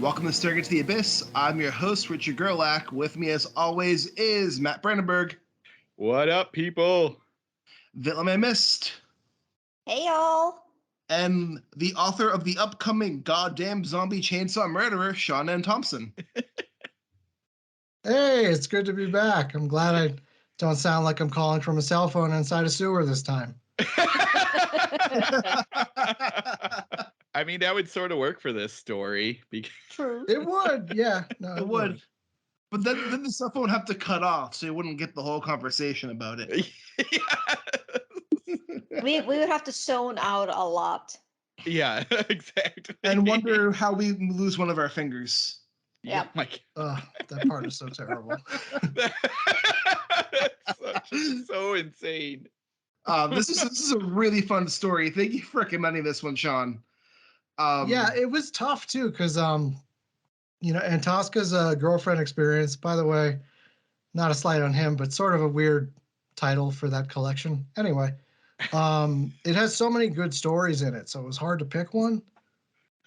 Welcome to Staring into the Abyss. I'm your host, Richard Gerlach. With me, as always, is Matt Brandenburg. What up, people? Villain I Missed. Hey, y'all. And the author of the upcoming goddamn zombie chainsaw murderer, Sean N. Thompson. Hey, it's good to be back. I'm glad I don't sound like I'm calling from a cell phone inside a sewer this time. I mean, that would sort of work for this story. True. It would, yeah. No, It would. But then the cell phone would have to cut off, so you wouldn't get the whole conversation about it. We would have to zone out a lot. Yeah, exactly. And wonder how we lose one of our fingers. Yeah. That part is so terrible. so insane. This is a really fun story. Thank you for recommending this one, Sean. Yeah, it was tough too, because Antosca's girlfriend experience, by the way, not a slight on him, but sort of a weird title for that collection. Anyway, it has so many good stories in it, so it was hard to pick one.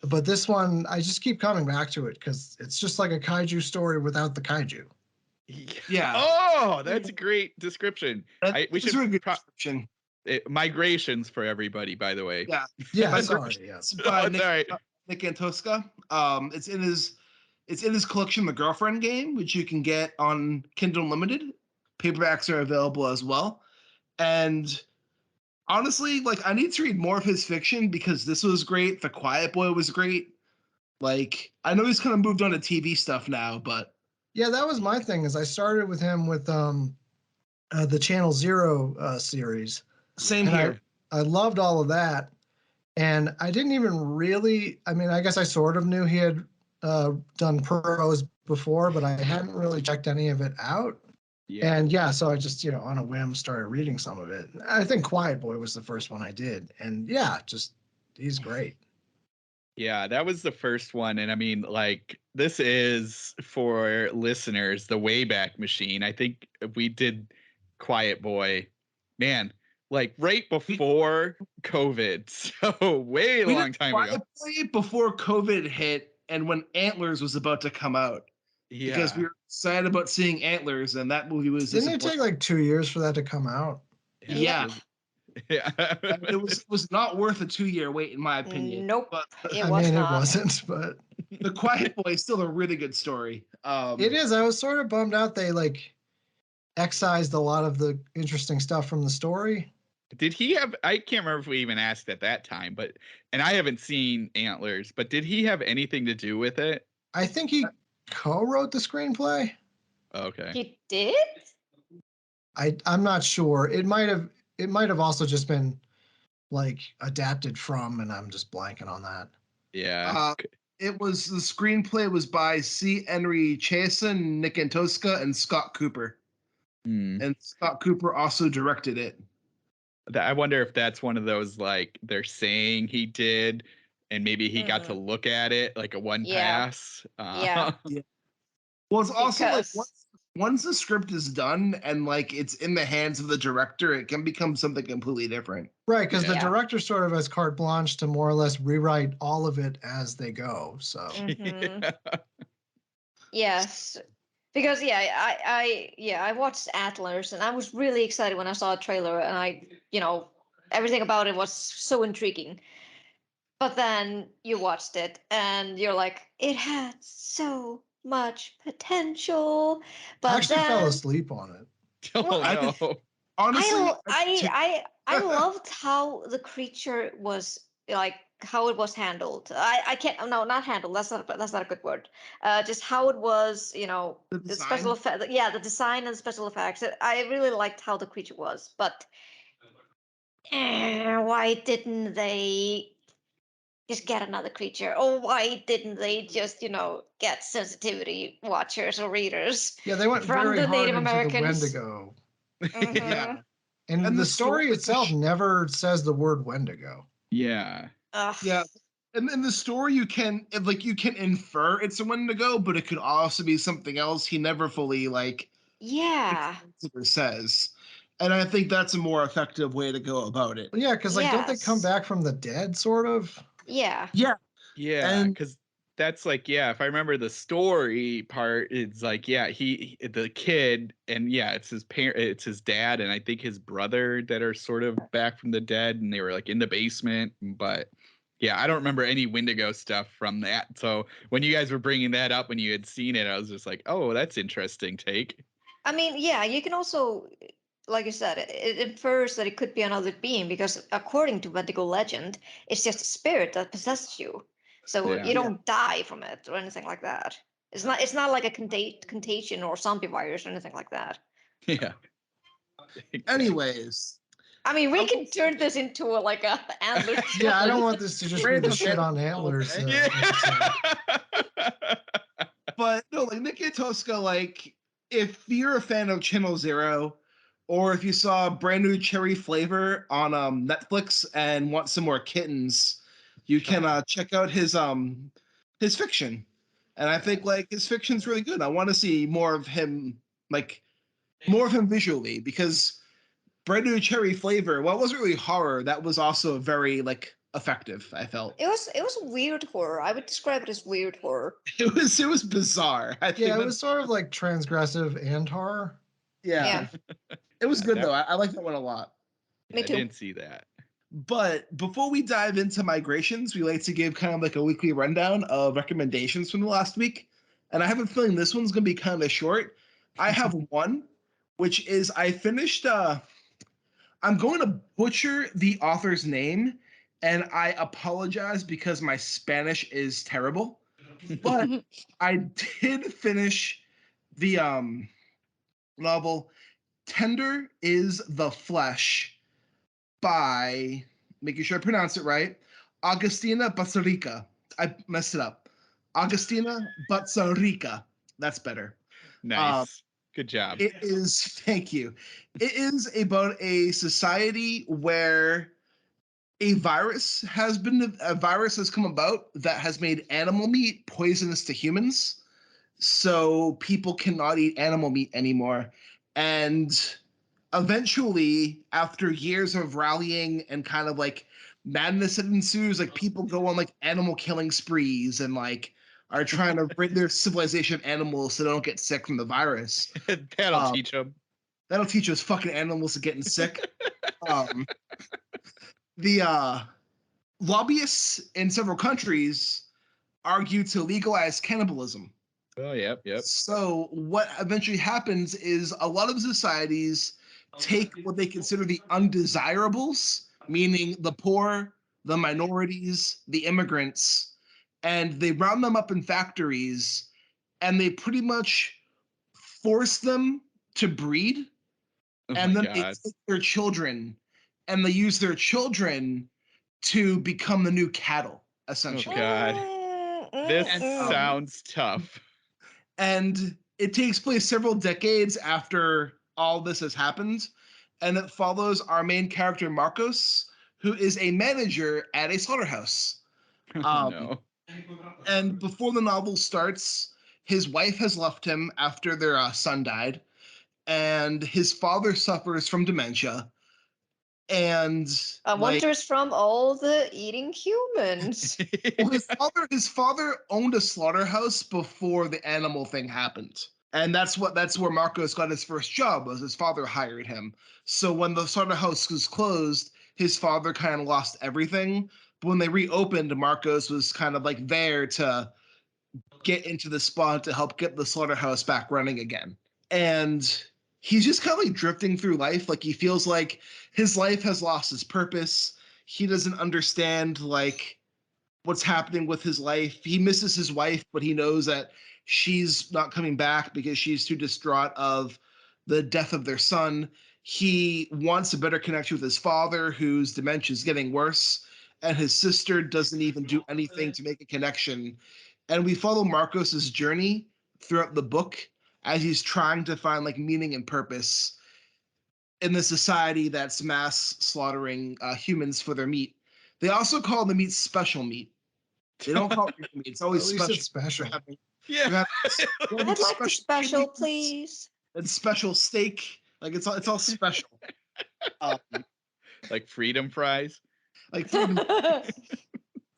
But this one, I just keep coming back to it because it's just like a kaiju story without the kaiju. Yeah. Oh, that's a great description. We should a good description. Migrations for everybody, by the way. Yeah. Yeah, sorry. Yeah. It's by Nick Antosca. It's in his collection, The Girlfriend Game, which you can get on Kindle Unlimited. Paperbacks are available as well. And honestly, I need to read more of his fiction because this was great. The Quiet Boy was great. I know he's kind of moved on to TV stuff now, but yeah, that was my thing. Is I started with him with the Channel Zero series. Same here. I loved all of that, and I didn't even really. I mean, I guess I sort of knew he had done prose before, but I hadn't really checked any of it out. Yeah. And yeah, so I just, on a whim started reading some of it. I think Quiet Boy was the first one I did. And yeah, he's great. Yeah, that was the first one. And I mean, this is for listeners, the Wayback Machine. I think we did Quiet Boy, man, right before COVID. So way long time ago. Quiet Boy before COVID hit and when Antlers was about to come out. Yeah. Because we were excited about seeing Antlers, and that movie was. Didn't it take 2 years for that to come out? Yeah. Yeah. It was not worth a 2-year wait, in my opinion. Nope. But It wasn't. But The Quiet Boy is still a really good story. It is. I was sort of bummed out they excised a lot of the interesting stuff from the story. Did he have? I can't remember if we even asked at that time, and I haven't seen Antlers, but did he have anything to do with it? I think he co-wrote the screenplay. Okay. He did? I'm not sure. It might have also just been adapted from, and I'm just blanking on that. Yeah. The screenplay was by C. Henry Chasen, Nick Antosca, and Scott Cooper. And Scott Cooper also directed it. I wonder if that's one of those they're saying he did, and maybe he got to look at it a one pass. Yeah. Well, it's also once the script is done and it's in the hands of the director, it can become something completely different. Right, because the director sort of has carte blanche to more or less rewrite all of it as they go. So. Mm-hmm. Yes. Because I watched Antlers and I was really excited when I saw a trailer and everything about it was so intriguing. But then you watched it and you're like, it had so much potential. But I actually fell asleep on it. Oh, no. Honestly, I loved how the creature was how it was handled. Not handled. That's not a good word. Just how it was, the special effect. Yeah, the design and special effects. I really liked how the creature was, but why didn't they just get another creature? Or why didn't they just, get sensitivity watchers or readers? Yeah, they went from very the hard Native into Americans. the Wendigo. Mm-hmm. Yeah. And the story itself never says the word Wendigo. Yeah. Yeah. And in the story you can infer it's a Wendigo, but it could also be something else. He never fully says. And I think that's a more effective way to go about it. Yeah, because don't they come back from the dead, sort of? Yeah. Yeah. Yeah, because that's like, yeah, if I remember the story part, it's like, yeah, the kid, and yeah, it's it's his dad, and I think his brother that are sort of back from the dead, and they were like in the basement. But yeah, I don't remember any Wendigo stuff from that. So when you guys were bringing that up when you had seen it, I was just like, oh, that's interesting take. I mean, yeah, you can also, like you said, it infers that it could be another being because according to Wendigo legend, it's just a spirit that possesses you. So Yeah. you don't die from it or anything like that. It's not like a contagion or zombie virus or anything like that. Yeah. Exactly. Anyways, I mean, we can turn this into like a antler. Yeah, I don't want this to just be the Random shit on random antlers. okay? Episode. but no, like Nick Antosca, like if you're a fan of Channel Zero, or if you saw brand new cherry flavor on Netflix and want some more kittens, you can check out his fiction. And I think like his fiction's really good. I want to see more of him, like more of him visually, because brand new cherry flavor, well, it wasn't really horror. That was also very like effective, I felt. It was weird horror. I would describe it as weird horror. It was bizarre. I think Yeah, it was sort of like transgressive and horror. yeah. It was good that- though. I like that one a lot. Me I too. didn't see that. But before we dive into migrations, we like to give kind of like a weekly rundown of recommendations from the last week. And I have a feeling this one's gonna be kind of short. I have one, which is I finished I'm going to butcher the author's name, and I apologize because my Spanish is terrible. But I did finish the novel Tender is the Flesh by, making sure I pronounce it right, Agustina Bazterrica. I messed it up. Agustina Bazterrica. That's better. Nice. Good job. It is, thank you. It is about a society where a virus has come about that has made animal meat poisonous to humans. So people cannot eat animal meat anymore. And eventually, after years of rallying and kind of like madness that ensues, like people go on like animal killing sprees and like are trying to rid their civilization of animals so they don't get sick from the virus. That'll teach them. That'll teach us fucking animals to getting sick. The lobbyists in several countries argue to legalize cannibalism. Oh, yep. So what eventually happens is a lot of societies take what they consider the undesirables, meaning the poor, the minorities, the immigrants, and they round them up in factories and they pretty much force them to breed. Oh And my then they God. take their children and they use their children to become the new cattle, essentially. Oh, God. This Mm. sounds tough. And it takes place several decades after all this has happened. And it follows our main character, Marcos, who is a manager at a slaughterhouse. Oh, no. And before the novel starts, his wife has left him after their son died. And his father suffers from dementia. And Wonders from all the eating humans. well, his father owned a slaughterhouse before the animal thing happened. And that's where Marcos got his first job, was his father hired him. So when the slaughterhouse was closed, his father kind of lost everything. But when they reopened, Marcos was kind of like there to get into the spot to help get the slaughterhouse back running again. And he's just kind of like drifting through life. Like he feels like his life has lost its purpose. He doesn't understand like what's happening with his life. He misses his wife, but he knows that she's not coming back because she's too distraught of the death of their son. He wants a better connection with his father, whose dementia is getting worse, and his sister doesn't even do anything to make a connection. And we follow Marcos's journey throughout the book as he's trying to find like meaning and purpose in the society that's mass slaughtering humans for their meat. They also call the meat special meat. They don't call it meat. It's always At least special. it's special. Yeah. I'd like the special, please. It's special steak. Like it's all special. Um, Like freedom fries. like freedom.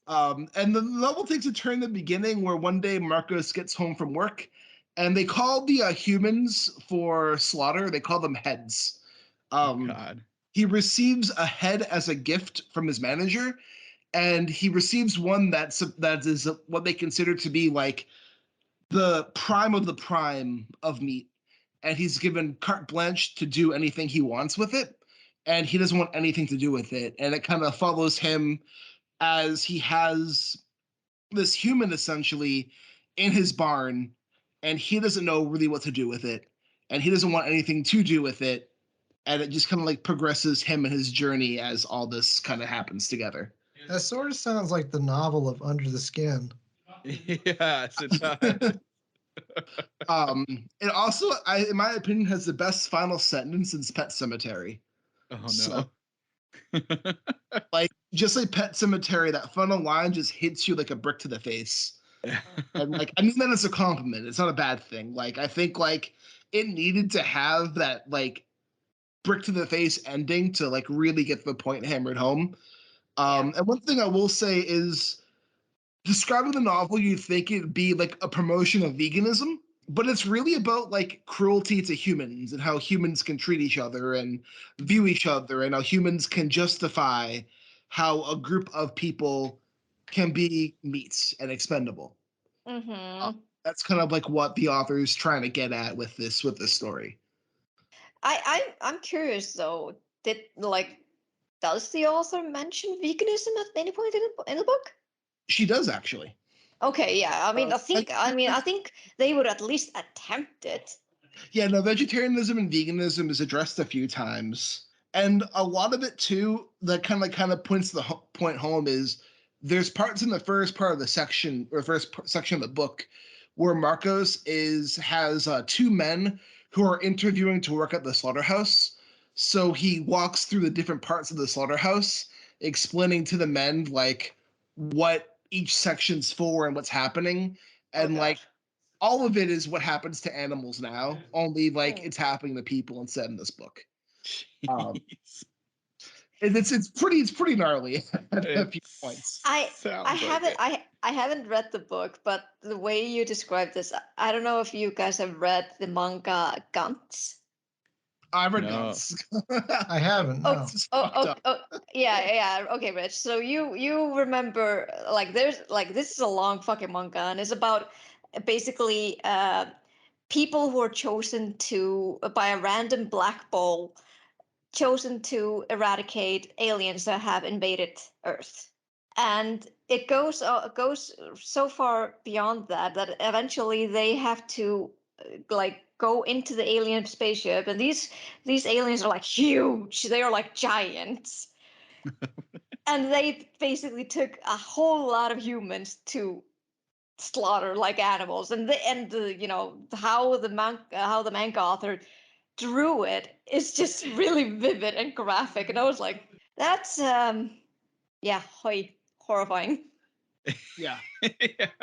And the novel takes a turn in the beginning where one day Marcos gets home from work, and they call the humans for slaughter. They call them heads. God. He receives a head as a gift from his manager, and he receives one that is what they consider to be like the prime of the prime of meat, and he's given carte blanche to do anything he wants with it, and he doesn't want anything to do with it, and it kind of follows him as he has this human essentially in his barn, and he doesn't know really what to do with it, and he doesn't want anything to do with it, and it just kind of like progresses him and his journey as all this kind of happens together. That sort of sounds like the novel of Under the Skin. Yes, it does. It also, in my opinion, has the best final sentence since Pet Cemetery. Oh no. So, like just like Pet Cemetery, that final line just hits you like a brick to the face. And like I mean that as a compliment. It's not a bad thing. Like I think like it needed to have that like brick to the face ending to like really get the point hammered home. And one thing I will say is describing the novel, you'd think it'd be like a promotion of veganism, but it's really about like cruelty to humans and how humans can treat each other and view each other and how humans can justify how a group of people can be meat and expendable. That's kind of like what the author is trying to get at with this story. I'm curious though. Does the author mention veganism at any point in the book? She does actually. Okay, yeah. I mean, I think they would at least attempt it. Yeah, no, vegetarianism and veganism is addressed a few times, and a lot of it too that kind of points the point home is there's parts in the first part of the section or section of the book where Marcos has two men who are interviewing to work at the slaughterhouse. So he walks through the different parts of the slaughterhouse, explaining to the men like what each section's for and what's happening, and like all of it is what happens to animals now, only like it's happening to people instead in this book. It's pretty gnarly at a few points. I haven't read the book, but the way you described this, I don't know if you guys have read the manga Gantz. I've read Gantz. I haven't. No. Yeah. Okay, Rich. So you remember like there's like this is a long fucking manga, and it's about basically people who are chosen to by a random black ball, chosen to eradicate aliens that have invaded Earth. And it goes so far beyond that eventually they have to like go into the alien spaceship, and these aliens are like huge. They are like giants. And they basically took a whole lot of humans to slaughter like animals, and you know how the manga author drew it is just really vivid and graphic, and I was like, that's horrifying. Yeah. Yeah.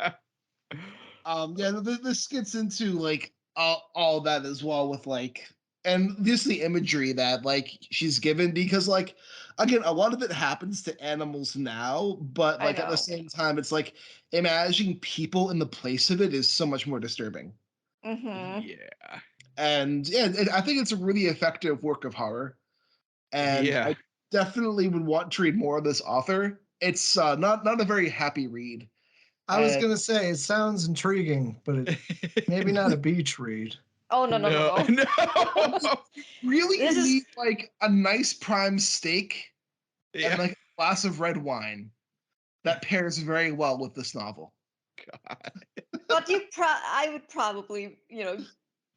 This gets into like all that as well with like and just the imagery that like she's given, because like again a lot of it happens to animals now, but like at the same time it's like imagining people in the place of it is so much more disturbing. Yeah. And yeah, I think it's a really effective work of horror, and Yeah. I definitely would want to read more of this author. It's not a very happy read. I was gonna say it sounds intriguing, but maybe not a beach read. Oh no. Really need like a nice prime steak and like a glass of red wine. That pairs very well with this novel. God. But I would probably,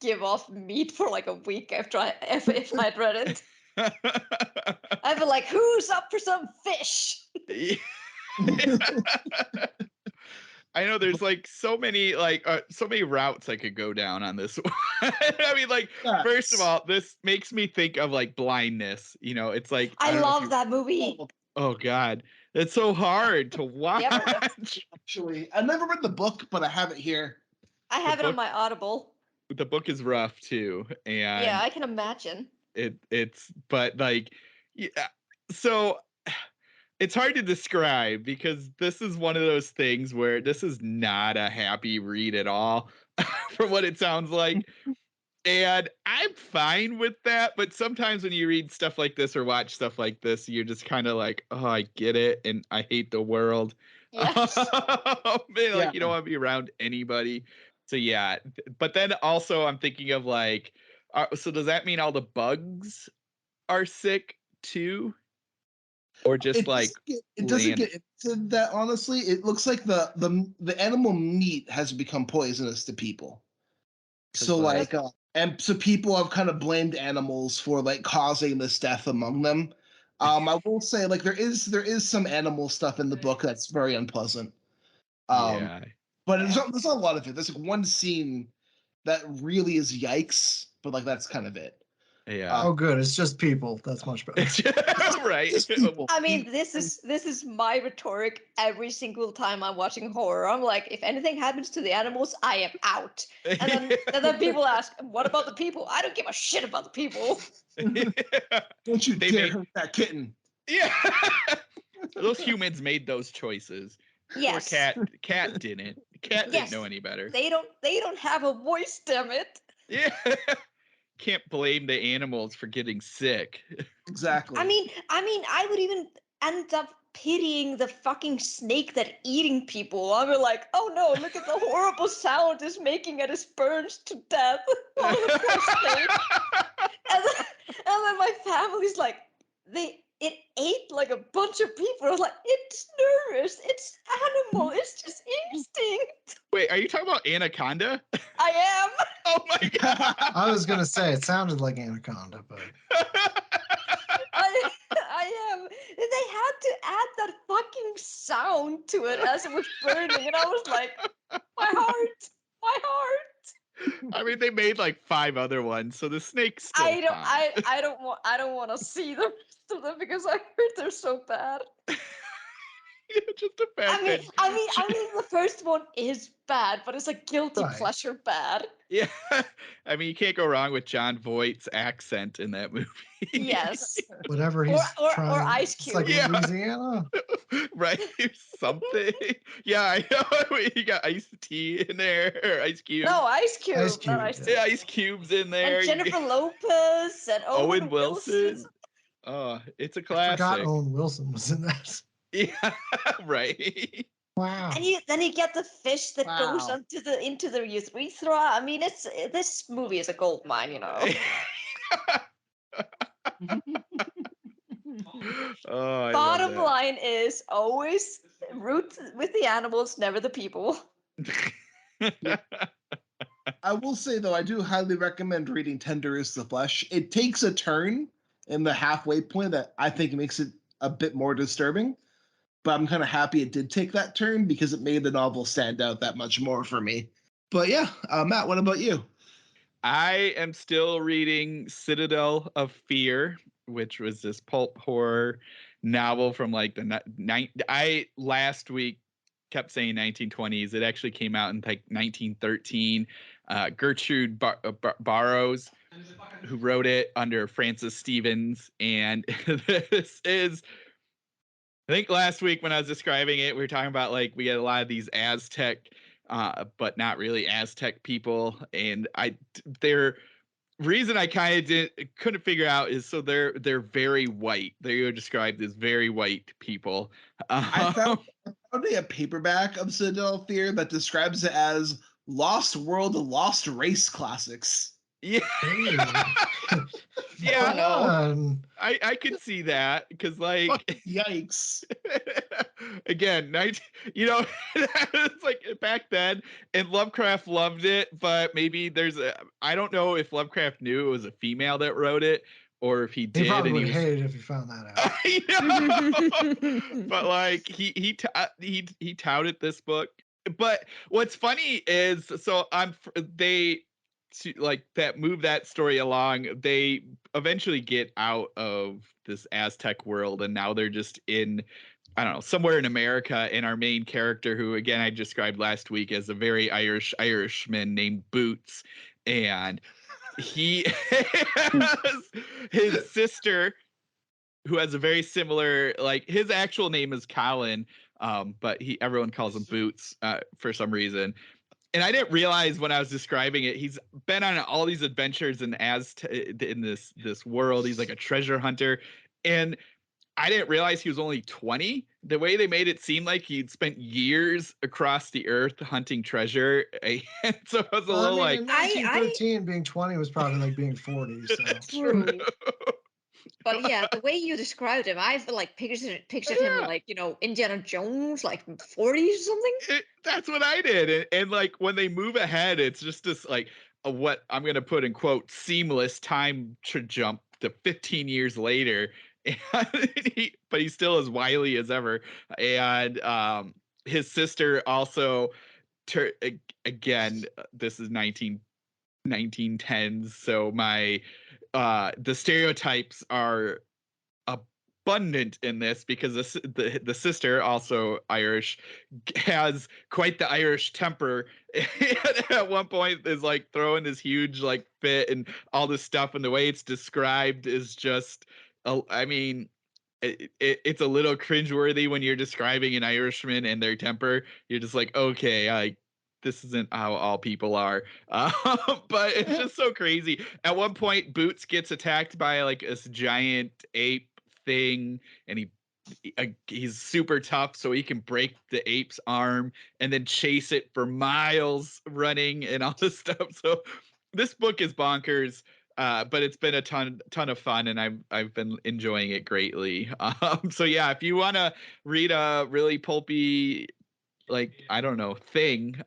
give off meat for like a week after if I'd read it. I'd be like, who's up for some fish? I know there's like so many routes I could go down on this one. I mean, like, first of all, this makes me think of like Blindness. You know, it's like I love that movie. Oh God, it's so hard to watch. Actually, I never read the book, but I have it here. I have it on my Audible. The book is rough too, and yeah, I can imagine. It's but like, yeah. So it's hard to describe because this is one of those things where this is not a happy read at all, from what it sounds like. And I'm fine with that, but sometimes when you read stuff like this or watch stuff like this, you're just kind of like, oh, I get it, and I hate the world. Yes. Like you don't want to be around anybody. So yeah, but then also I'm thinking of like, so does that mean all the bugs are sick too, or just like it doesn't get into that, honestly. It looks like the animal meat has become poisonous to people. So like and so people have kind of blamed animals for like causing this death among them. I will say like there is some animal stuff in the book that's very unpleasant. yeah. But there's not a lot of it. There's like one scene that really is yikes, but like that's kind of it. Yeah. Oh, good. It's just people. That's much better. Right. Just people. I mean, this is my rhetoric every single time I'm watching horror. I'm like, if anything happens to the animals, I am out. And then people ask, what about the people? I don't give a shit about the people. Don't you dare hurt that kitten. Yeah. Those humans made those choices. Yes. Or cat didn't. Cat didn't know any better. They don't have a voice, damn it. Yeah. Can't blame the animals for getting sick. Exactly. I mean, I would even end up pitying the fucking snake that eating people. I'm like, oh no, look at the horrible sound it's making as it burns to death. Oh, the poor snake. And then my family's like, it ate like a bunch of people. I was like, it's nervous. It's animal. It's just instinct. Wait, are you talking about Anaconda? I am. Oh my god. I was gonna say it sounded like Anaconda, but I am. They had to add that fucking sound to it as it was burning, and I was like, my heart. I mean, they made like 5 other ones, so the snake's still fine. I don't want to see the rest of them because I heard they're so bad. Just a bad. I mean, the first one is bad, but it's a guilty Right. pleasure bad. Yeah, I mean, you can't go wrong with Jon Voight's accent in that movie. Yes. whatever he's Or trying. Ice It's like Cube. Yeah. Louisiana. Right? Something. Yeah, I know. You got iced tea in there, or Ice Cube. No, Ice Cube. Ice Cube, Not Ice yeah. Cube. Yeah, Ice Cube's in there. And Jennifer Lopez and Owen Wilson. Oh, it's a I classic. forgot Owen Wilson was in that. Yeah, right. Wow. And then you get the fish that goes into the urethra. I mean, this movie is a gold mine, you know. Oh, Bottom line is always root with the animals, never the people. I will say though, I do highly recommend reading Tender is the Flesh. It takes a turn in the halfway point that I think makes it a bit more disturbing. But I'm kind of happy it did take that turn because it made the novel stand out that much more for me. But yeah, Matt, what about you? I am still reading Citadel of Fear, which was this pulp horror novel from like I last week kept saying 1920s. It actually came out in like 1913. Gertrude Barrows, who wrote it under Francis Stevens, and this is. I think last week when I was describing it, we were talking about like we get a lot of these Aztec, but not really Aztec people, and their reason I kind of couldn't figure out is so they're very white. They are described as very white people. I found a paperback of Citadel of Fear that describes it as Lost World, Lost Race classics. Yeah. Yeah, no. I could see that because like yikes. Again, it's like back then, and Lovecraft loved it, but maybe I don't know if Lovecraft knew it was a female that wrote it or if he did. He probably would hate it if he found that out. But like he touted this book. But what's funny is so to like that move that story along, they eventually get out of this Aztec world and now they're just in, I don't know, somewhere in America, and our main character, who again I described last week as a very Irishman named Boots, and he has his sister who has a very similar, like his actual name is Colin, but everyone calls him Boots for some reason. And I didn't realize when I was describing it, he's been on all these adventures in in this world. He's like a treasure hunter, and I didn't realize he was only 20. The way they made it seem like he'd spent years across the earth hunting treasure, and so I was a little in like, 1913, being 20 was probably like being 40. So True. But yeah, the way you described him, I've like pictured him Yeah. like, Indiana Jones, like 40s or something. That's what I did. And like when they move ahead, it's just this like what I'm going to put in quote seamless time jump to 15 years later. But he's still as wily as ever. And his sister also, again, this is 1910s. So the stereotypes are abundant in this because the sister, also Irish, has quite the Irish temper. At one point is like throwing this huge like fit and all this stuff, and the way it's described is just, I mean, it's a little cringeworthy when you're describing an Irishman and their temper. You're just like, okay, this isn't how all people are. But it's just so crazy. At one point, Boots gets attacked by like this giant ape thing, and he's super tough, so he can break the ape's arm and then chase it for miles running and all this stuff. So this book is bonkers. But it's been a ton of fun, and I've been enjoying it greatly. So yeah, if you want to read a really pulpy, like, I don't know, thing,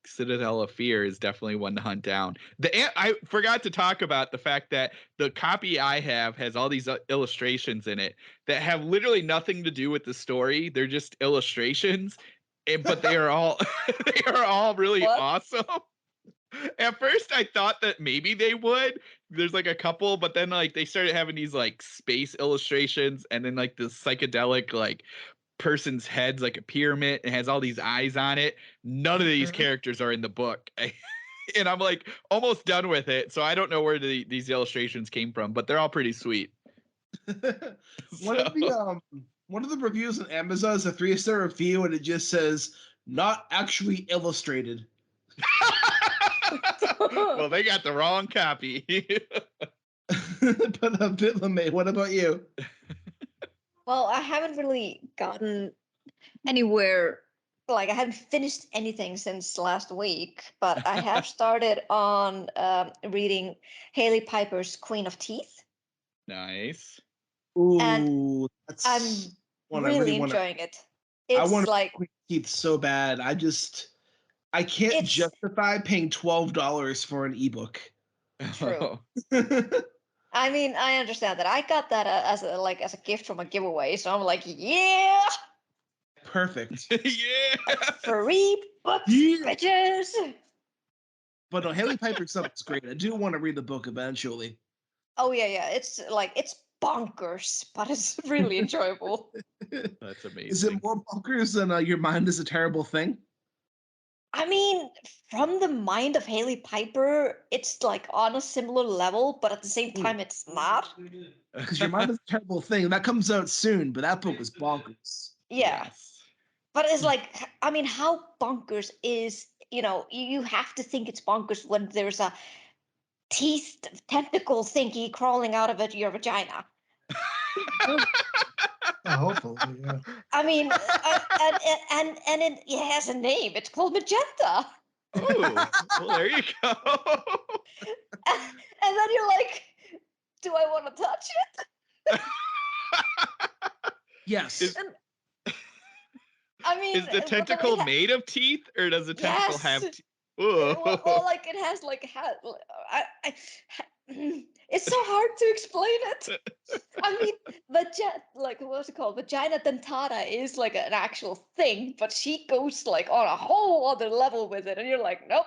Citadel of Fear is definitely one to hunt down. I forgot to talk about the fact that the copy I have has all these illustrations in it that have literally nothing to do with the story. They're just illustrations, but they are all they are all really awesome. At first I thought that maybe they would. There's like a couple, but then like they started having these like space illustrations, and then like this psychedelic like person's head's like a pyramid and has all these eyes on it. None of these characters are in the book. And I'm like almost done with it, so I don't know where these illustrations came from, but they're all pretty sweet. One of the reviews on Amazon is a 3-star review, and it just says not actually illustrated. Well, they got the wrong copy. But a bit LeMay, what about you? Well, I haven't really gotten anywhere. Like, I haven't finished anything since last week, but I have started on reading Hailey Piper's Queen of Teeth. Nice. Ooh, And that's I'm one really enjoying it. It's I want like Queen of Teeth so bad. I can't justify paying $12 for an ebook. True. I mean, I understand that. I got that as a gift from a giveaway, so I'm like, yeah, perfect. Yeah, free books, bitches. But no, Hailey Piper stuff is great. I do want to read the book eventually. Oh yeah. It's bonkers, but it's really enjoyable. That's amazing. Is it more bonkers than Your Mind is a Terrible Thing? I mean, from the mind of Hailey Piper, it's like on a similar level, but at the same time, it's not. Because Your Mind is a Terrible Thing, that comes out soon, but that book was bonkers. Yeah. Yes. But it's like, I mean, how bonkers is, you have to think it's bonkers when there's a teeth tentacle thingy crawling out of your vagina. hopefully, yeah. I mean, and it has a name. It's called Magenta. Oh, well, there you go. And then you're like, do I want to touch it? Yes. I mean, is the tentacle made of teeth, or does the tentacle have teeth? Well, like it has like it's so hard to explain it. I mean, what's it called? Vagina dentata is like an actual thing, but she goes like on a whole other level with it, and you're like, nope,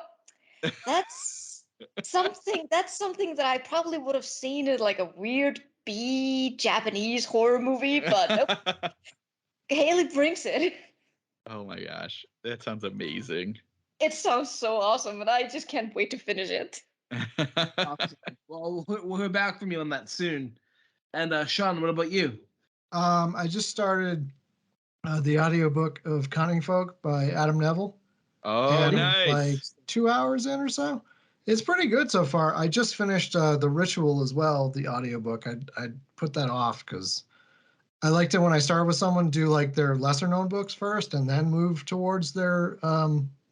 that's something that I probably would have seen in like a weird B Japanese horror movie, but nope. Hailey brings it. Oh my gosh, that sounds amazing. It sounds so awesome, and I just can't wait to finish it. Awesome. Well, we'll hear back from you on that soon. And Sean, what about you? I just started the audiobook of Cunning Folk by Adam Nevill. Oh, And nice. like 2 hours in or so. It's pretty good so far. I just finished The Ritual as well, the audiobook. I'd put that off because I liked it when I started with someone, do like their lesser known books first and then move towards their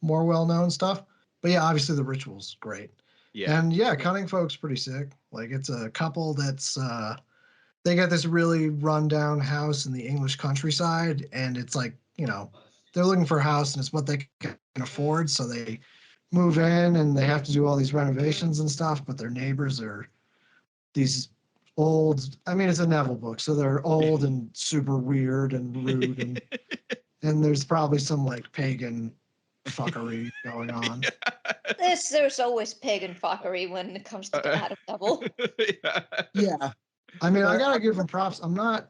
more well known stuff. But yeah, obviously The Ritual's great. Yeah. And yeah, Cunning Folk's pretty sick. Like it's a couple that's they got this really rundown house in the English countryside, and it's like, you know, they're looking for a house and it's what they can afford, so they move in and they have to do all these renovations and stuff, but their neighbors are these old, I mean, it's a Neville book, so they're old and super weird and rude, and there's probably some like pagan fuckery going on. There's always pagan fuckery when it comes to Adam Nevill. Yeah. I mean, I gotta give him props. I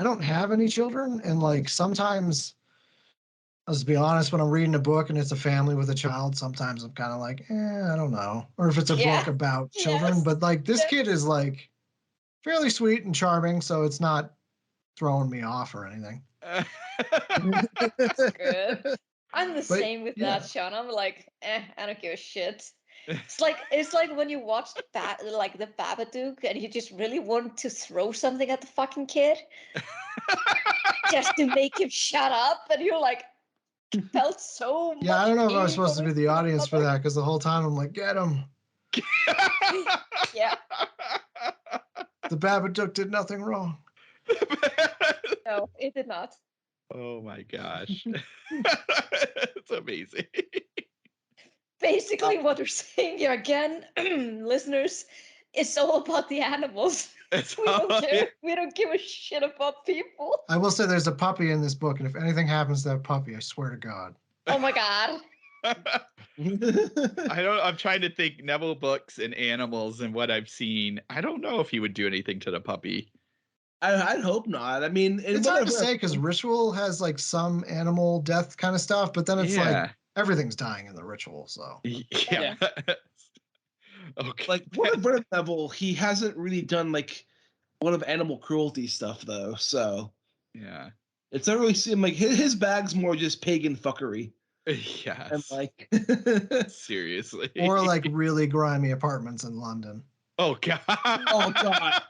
don't have any children, and like sometimes, let's be honest, when I'm reading a book and it's a family with a child, sometimes I'm kind of like, I don't know. Or if it's a Yeah. book about children, Yes. but like this kid is like fairly sweet and charming, so it's not throwing me off or anything. That's good. I'm the But, same with yeah. that, Sean. I'm like, I don't give a shit. It's like when you watch like the Babadook and you just really want to throw something at the fucking kid just to make him shut up, and you're like, felt so much. Yeah, I don't know if I was pain supposed to be coming the from audience for mother. that because the whole time I'm like, get him. Yeah. The Babadook did nothing wrong. No, it did not. Oh my gosh. It's amazing. Basically, what we're saying here again, listeners, it's all about the animals. It's We don't all- care. We don't give a shit about people. I will say there's a puppy in this book, and if anything happens to that puppy, I swear to God. Oh my god. I'm trying to think Neville books and animals and what I've seen. I don't know if he would do anything to the puppy. I'd hope not. I mean, It's hard to say because Ritual has like some animal death kind of stuff, but then it's like everything's dying in the Ritual. So Yeah. Okay. Like Warner Neville, he hasn't really done like a lot of animal cruelty stuff though. So Yeah. it's not really seem like his bag's more just pagan fuckery. Yes. And like seriously. Or like really grimy apartments in London. Oh god. Oh god.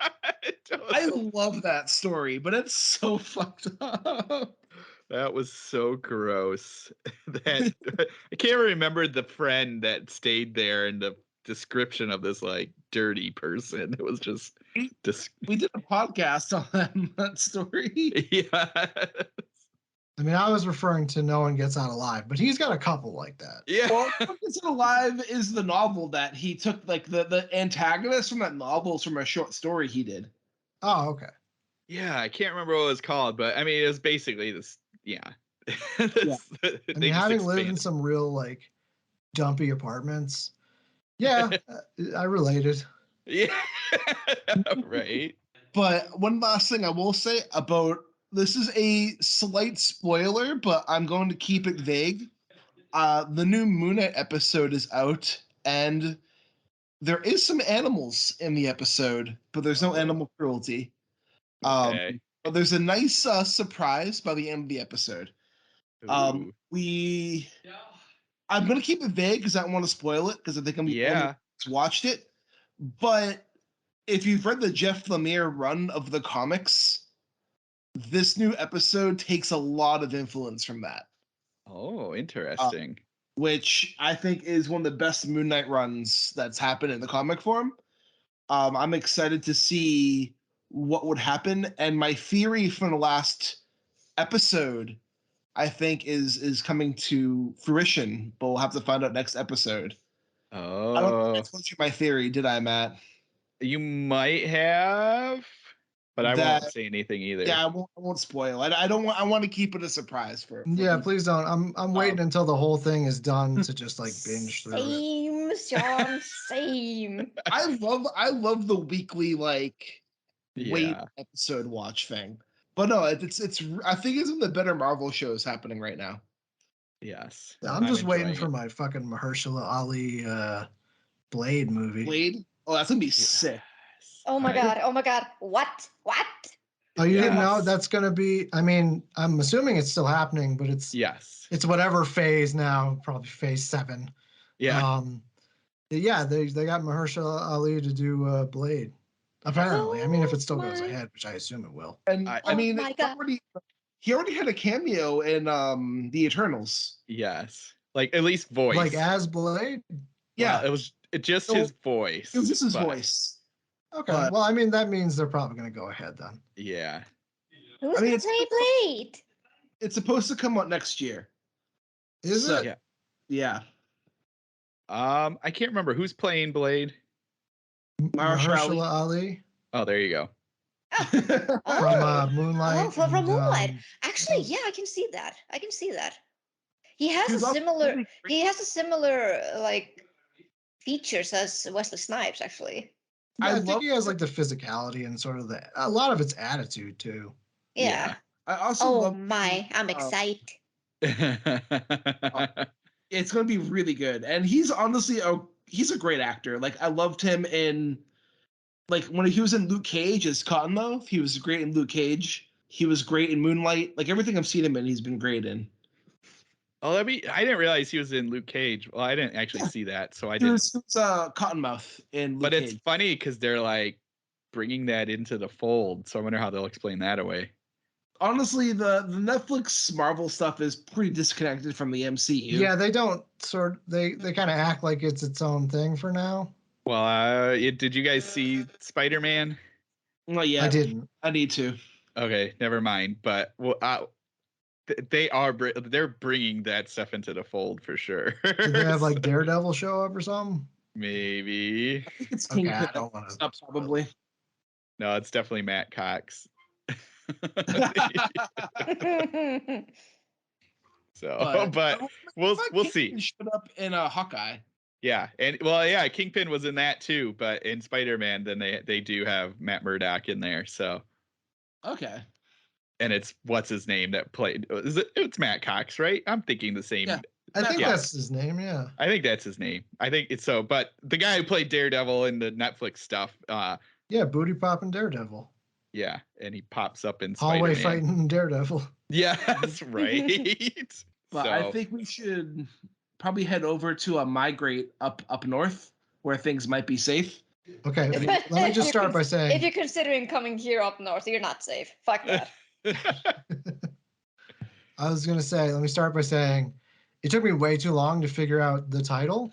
I love that story, but it's so fucked up. That was so gross. That I can't remember the friend that stayed there and the description of this like dirty person. It was just we did a podcast on that story. Yeah. I mean, I was referring to No One Gets Out Alive, but he's got a couple like that. Yeah. Well, It's Alive is the novel that he took, like the antagonist from that novel is from a short story he did. Oh, okay. Yeah, I can't remember what it was called, but I mean, it was basically this. Yeah. I mean, having lived in some real like dumpy apartments, yeah, I related. Yeah. Right. But one last thing I will say about this is a slight spoiler, but I'm going to keep it vague. The new Moon Knight episode is out, and there is some animals in the episode, but there's no animal cruelty. Okay. But there's a nice surprise by the end of the episode. I'm gonna keep it vague because I don't want to spoil it because I think I'm the only one who's watched it. But if you've read the Jeff Lemire run of the comics, this new episode takes a lot of influence from that. Oh, interesting. Which I think is one of the best Moon Knight runs that's happened in the comic form. I'm excited to see what would happen, and my theory from the last episode, I think, is coming to fruition. But we'll have to find out next episode. Oh, I don't think I told you my theory, did I, Matt? You might have, but I won't say anything either. Yeah, I won't spoil. I don't want. I want to keep it a surprise for Yeah, please don't. I'm waiting until the whole thing is done to just like binge through it. Same, Sean. Same. I love the weekly like wait episode watch thing. But no, it's I think it's one of the better Marvel shows happening right now. Yes. I'm just waiting for my fucking Mahershala Ali Blade movie. Blade? Oh, that's gonna be sick. Yes. Oh my god! Oh my god! What? What? Oh, you didn't know Yes. that's going to be? I mean, I'm assuming it's still happening, but Yes. it's whatever phase now, probably phase 7. Yeah. Yeah, they got Mahershala Ali to do Blade. Apparently, I mean, if it still goes my- ahead, which I assume it will. And I- I Oh mean, my God. he already had a cameo in the Eternals. Yes. Like at least voice. Like as Blade. Yeah, Well, it was just So, his voice. it was just his but- voice. Okay, But- well, I mean, that means they're probably going to go ahead then. Yeah. Who's I mean, gonna play Blade? It's supposed to come out next year. Is So- it? Yeah. Yeah. I can't remember who's playing Blade. Mahershala Mahershala Ali Oh, there you go. Oh, from Moonlight. from and, Moonlight. Actually, yeah, I can see that. I can see that. He has He's a also similar. really great. He has a similar like features as Wesley Snipes. Actually, I I think love he has like the physicality and sort of a lot of its attitude too. yeah. I also Oh love my! I'm excited. it's going to be really good. And he's honestly he's a great actor. Like I loved him in like when he was in Luke Cage as Cottonmouth, he was great in Luke Cage. He was great in Moonlight. Like everything I've seen him in, he's been great in. Oh, I didn't realize he was in Luke Cage. Well, I didn't actually see that, so I He didn't. was Cottonmouth in Luke But Cage. it's funny because they're like bringing that into the fold. So I wonder how they'll explain that away. Honestly, the Netflix Marvel stuff is pretty disconnected from the MCU. Yeah, they don't they kind of act like it's its own thing for now. Well, did you guys see Spider-Man? Not yet. I didn't. I need to. Okay, never mind. But they're bringing that stuff into the fold for sure. Did they have like Daredevil show up or something? Maybe. I think it's Okay, Kingpin. I don't want to. Probably. No, it's definitely Matt Cox. So, but we'll see. Kingpin showed up in a Hawkeye. Yeah, and well, yeah, Kingpin was in that too, but in Spider-Man, then they do have Matt Murdock in there. So, Okay. and it's what's his name that played? It's Matt Cox, right? I'm thinking the same. Yeah. I think Yeah. that's his name. Yeah. I think that's his name. I think it's so. But the guy who played Daredevil in the Netflix stuff, Yeah, booty popping Daredevil. yeah, and he pops up in Hallway Spider-Man. fighting Daredevil. Yeah, that's right. But I think we should probably head over to a migrate up north where things might be safe. Okay, let me just start by If saying you're considering coming here up north, you're not safe. Fuck that. I was gonna say, let me start by saying it took me way too long to figure out the title,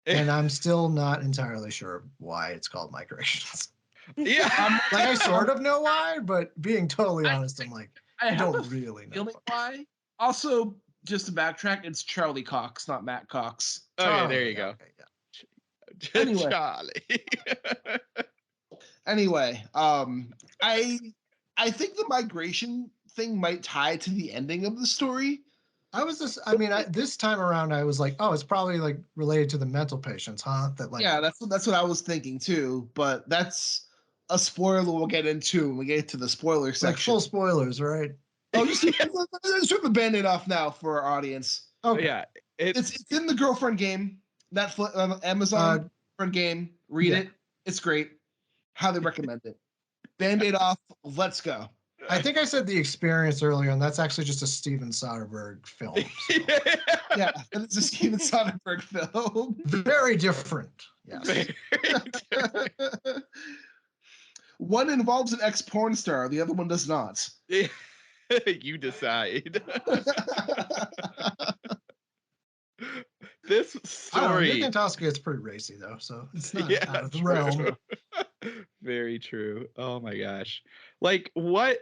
and I'm still not entirely sure why it's called Migrations. yeah. Like I sort of know why, but being totally honest, I'm like, I I have don't a really know. feeling why. Also, just to backtrack, it's Charlie Cox, not Matt Cox. Okay, there you go. Okay, yeah. Anyway. Charlie. Anyway, I think the migration thing might tie to the ending of the story. This time around, I was like, oh, it's probably like related to the mental patients, huh? That like, Yeah, that's what I was thinking too. But that's a spoiler we'll get into when we get to the spoiler like section. full spoilers, right? Oh, just rip the band-aid off now for our audience. Okay. Yeah, It's in the girlfriend game, Netflix, Amazon girlfriend game. Read yeah. it. It's great. Highly recommend it. Band-aid off. Let's go. I think I said The Experience earlier, and that's actually just a Steven Soderbergh film. So. Yeah, and it's a Steven Soderbergh film. Very different. Yes. One involves an ex-porn star. The other one does not. You decide. This I don't know. story. Nick Antosca gets pretty racy though, so it's not Yeah, out of the true. realm. Very true. Oh my gosh. Like what?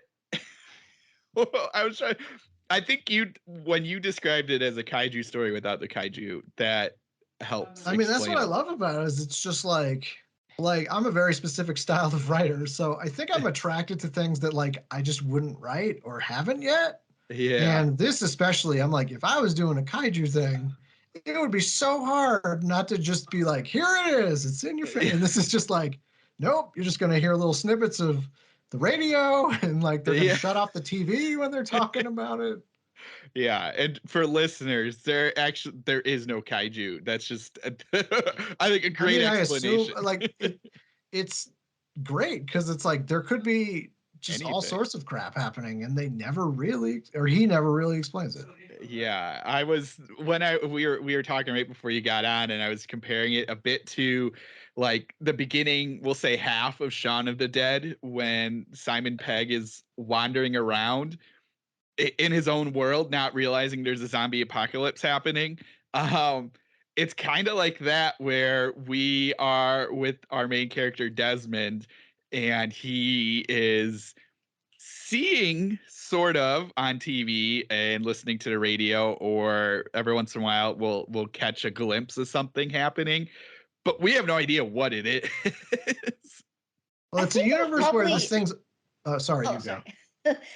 I think when you described it as a kaiju story without the kaiju, that helps. I mean, that's what I explain it. love about it. Is it's just like I'm a very specific style of writer, so I think I'm attracted to things that like I just wouldn't write or haven't yet. Yeah. And this especially, I'm like, if I was doing a kaiju thing, it would be so hard not to just be like, here it is, it's in your face. And this is just like, nope, you're just gonna hear little snippets of the radio and like they're gonna shut off the TV when they're talking about it. Yeah, and for listeners, there is no kaiju. That's just I think a great explanation. I assume, like it's great because it's like there could be just all Anything. sorts of crap happening, and they never really, or he never really explains it. Yeah, I was when we were talking right before you got on, and I was comparing it a bit to like the beginning, we'll say half of Shaun of the Dead, when Simon Pegg is wandering around in his own world, not realizing there's a zombie apocalypse happening. It's kind of like that where we are with our main character Desmond, and he is seeing sort of on TV and listening to the radio, or every once in a while we'll catch a glimpse of something happening, but we have no idea what it is. Well, I it's a think it was universe where probably- these things. Sorry, Oh, you go. sorry.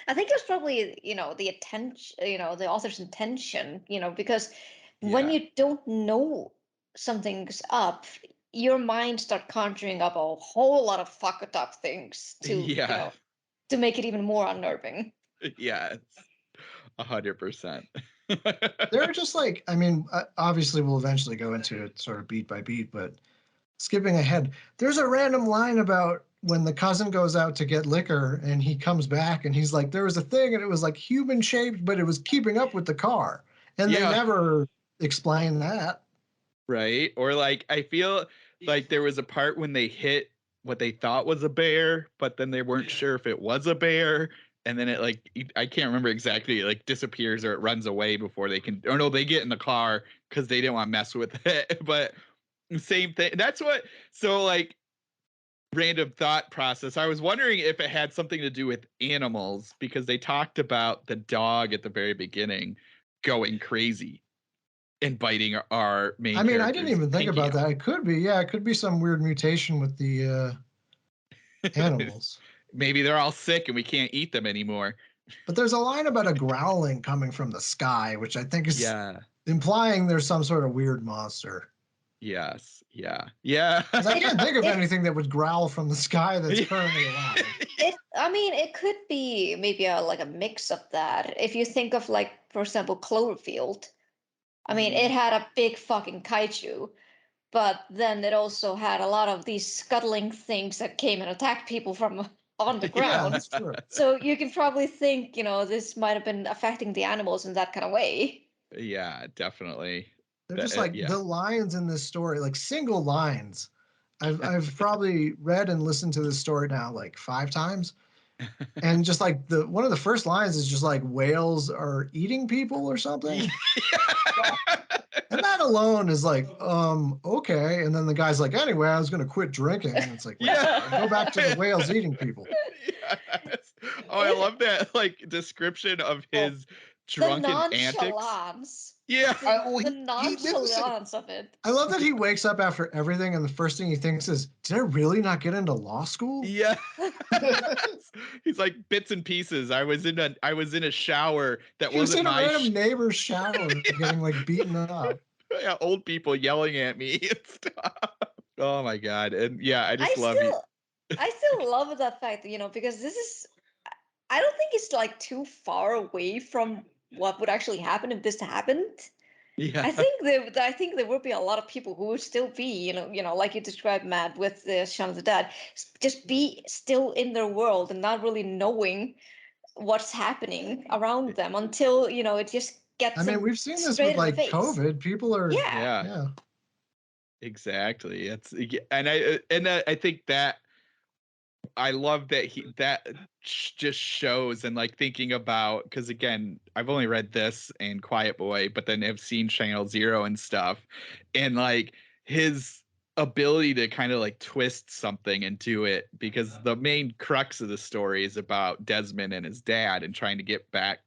I think it was probably, the attention, the author's intention, because when Yeah. you don't know something's up, your mind start conjuring up a whole lot of fucked up things to, Yeah. to make it even more unnerving. Yes, 100%. They're just like, I mean, obviously we'll eventually go into it sort of beat by beat, but skipping ahead, there's a random line about when the cousin goes out to get liquor and he comes back and he's like, there was a thing and it was like human shaped, but it was keeping up with the car. And Yeah. they never explain that. Right? Or like I feel like there was a part when they hit what they thought was a bear, but then they weren't sure if it was a bear, and then it like I can't remember exactly, it like disappears or it runs away before they can, or no, they get in the car because they didn't want to mess with it. But same thing. That's what, so like random thought process. I was wondering if it had something to do with animals, because they talked about the dog at the very beginning going crazy and biting our main I mean, I didn't character's even think pinky about off. that. It could be, yeah, it could be some weird mutation with the animals. Maybe they're all sick and we can't eat them anymore. But there's a line about a growling coming from the sky, which I think is Yeah. implying there's some sort of weird monster. Yes. Yeah. Yeah. 'Cause I can't think of anything that would growl from the sky that's currently alive. It could be maybe like a mix of that. If you think of, like, for example, Cloverfield, I mean, it had a big fucking kaiju, but then it also had a lot of these scuttling things that came and attacked people from on the Yeah, ground. that's true. So you can probably think, this might have been affecting the animals in that kind of way. Yeah, definitely. They're just like yeah. the lines in this story, like single lines. I've probably read and listened to this story now like 5 times. And just like one of the first lines is just like whales are eating people or something. And that alone is like, okay. And then the guy's like, anyway, I was gonna quit drinking. And it's like, wait, go back to the whales eating people. Yes. Oh, I love that like description of his drunken the antics. nonchalance. Yeah. The nonchalance of it. I love that he wakes up after everything and the first thing he thinks is, did I really not get into law school? Yeah. He's like bits and pieces. I was in a shower that He was wasn't in a my random neighbor's shower getting like beaten up. yeah, old people yelling at me and stuff. Oh my god. And yeah, I just love you. I still love that fact, because this is, I don't think it's like too far away from what would actually happen if this happened. Yeah. I think there would be a lot of people who would still be, like you described, Matt, with the Shaun of the Dead, just be still in their world and not really knowing what's happening around them until, it just gets. I mean, them we've seen this straight with in the like face. COVID. People are, Yeah. Exactly. I think that I love that just shows, and like thinking about, because again, I've only read this and Quiet Boy, but then I've seen Channel Zero and stuff, and like his ability to kind of like twist something and do it, because the main crux of the story is about Desmond and his dad and trying to get back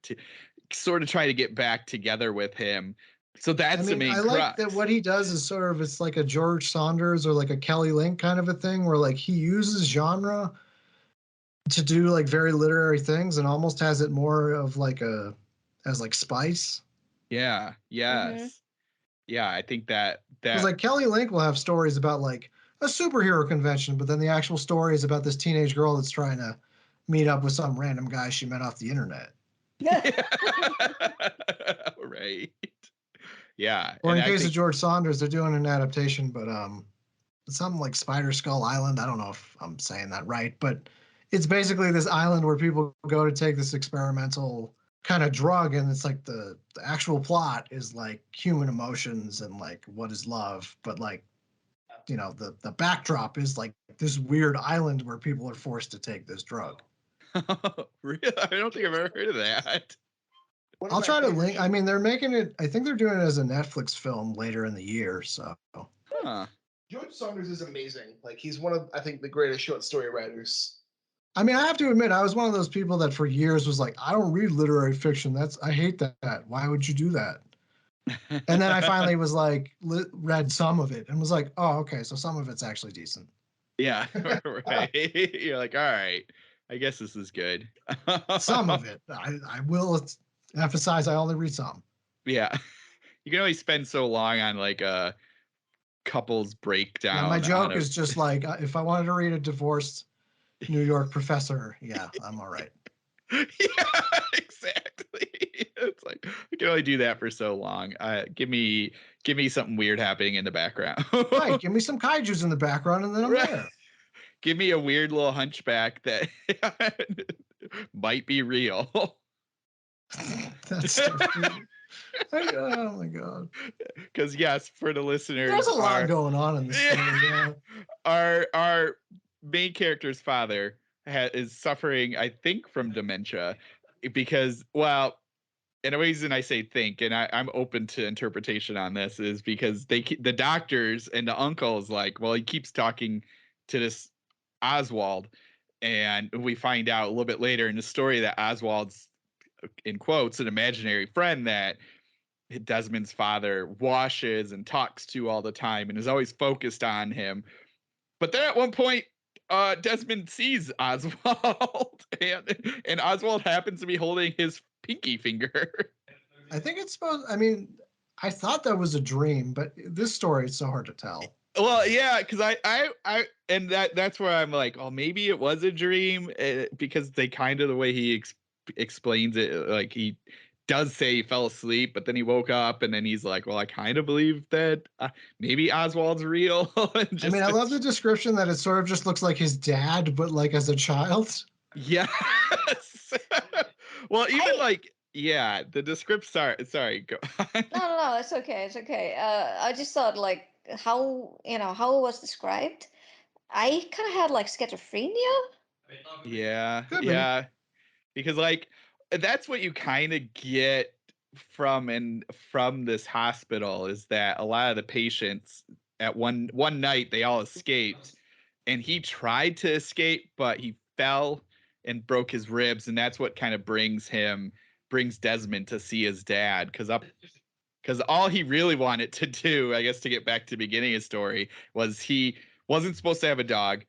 together with him. So that's the main I crux. like that what he does is sort of, it's like a George Saunders or like a Kelly Link kind of a thing where like he uses genre to do like very literary things and almost has it more of like as like spice. Yeah. Yes. Mm-hmm. Yeah, I think that Because like Kelly Link will have stories about like a superhero convention, but then the actual story is about this teenage girl that's trying to meet up with some random guy she met off the internet. Right. Yeah. Or and in I case think, of George Saunders, they're doing an adaptation, but something like Spider Skull Island. I don't know if I'm saying that right, but it's basically this island where people go to take this experimental kind of drug, and it's like the actual plot is like human emotions and like what is love, but like the backdrop is like this weird island where people are forced to take this drug. Really? I don't think I've ever heard of that. I'll try to link. I mean, they're making it. I think they're doing it as a Netflix film later in the year. So. Huh. George Saunders is amazing. Like he's one of, I think, the greatest short story writers. I mean, I have to admit, I was one of those people that for years was like, I don't read literary fiction. I hate that. Why would you do that? And then I finally was like, read some of it and was like, oh, okay, so some of it's actually decent. Yeah, right. You're like, all right, I guess this is good. Some of it. I will emphasize I only read some. Yeah. You can only spend so long on like a couples breakdown. Yeah, my joke is just like, if I wanted to read a divorced New York professor, yeah, I'm all right. Yeah, exactly. It's like I can only do that for so long. Give me something weird happening in the background. Right, give me some kaijus in the background, and then I'm there. Give me a weird little hunchback that might be real. That's stupid. Oh my god. Because yes, for the listeners, there's a lot going on in this story. Yeah. Our main character's father is suffering, I think, from dementia, because, well, and the reason I say think, and I'm open to interpretation on this, is because the doctors and the uncle's like, well, he keeps talking to this Oswald, and we find out a little bit later in the story that Oswald's, in quotes, an imaginary friend that Desmond's father washes and talks to all the time and is always focused on him. But then at one point, Desmond sees Oswald, and Oswald happens to be holding his pinky finger. I think it's supposed. I mean, I thought that was a dream, but this story is so hard to tell. Well, yeah, because I and that's where I'm like, oh, maybe it was a dream, because they kind of, the way he explains it, like he does say he fell asleep, but then he woke up, and then he's like, well, I kind of believe that maybe Oswald's real. I mean, I love the description that it sort of just looks like his dad, but like as a child. Yes. Well, even like, yeah, the description. Sorry, go on. No, it's okay. It's okay. I just thought like how it was described. I kind of had like schizophrenia. Yeah, Could be. yeah, because like that's what you kind of get from this hospital, is that a lot of the patients at one night they all escaped, and he tried to escape, but he fell and broke his ribs, and that's what kind of brings Desmond to see his dad, because all he really wanted to do, I guess, to get back to the beginning of the story, was he wasn't supposed to have a dog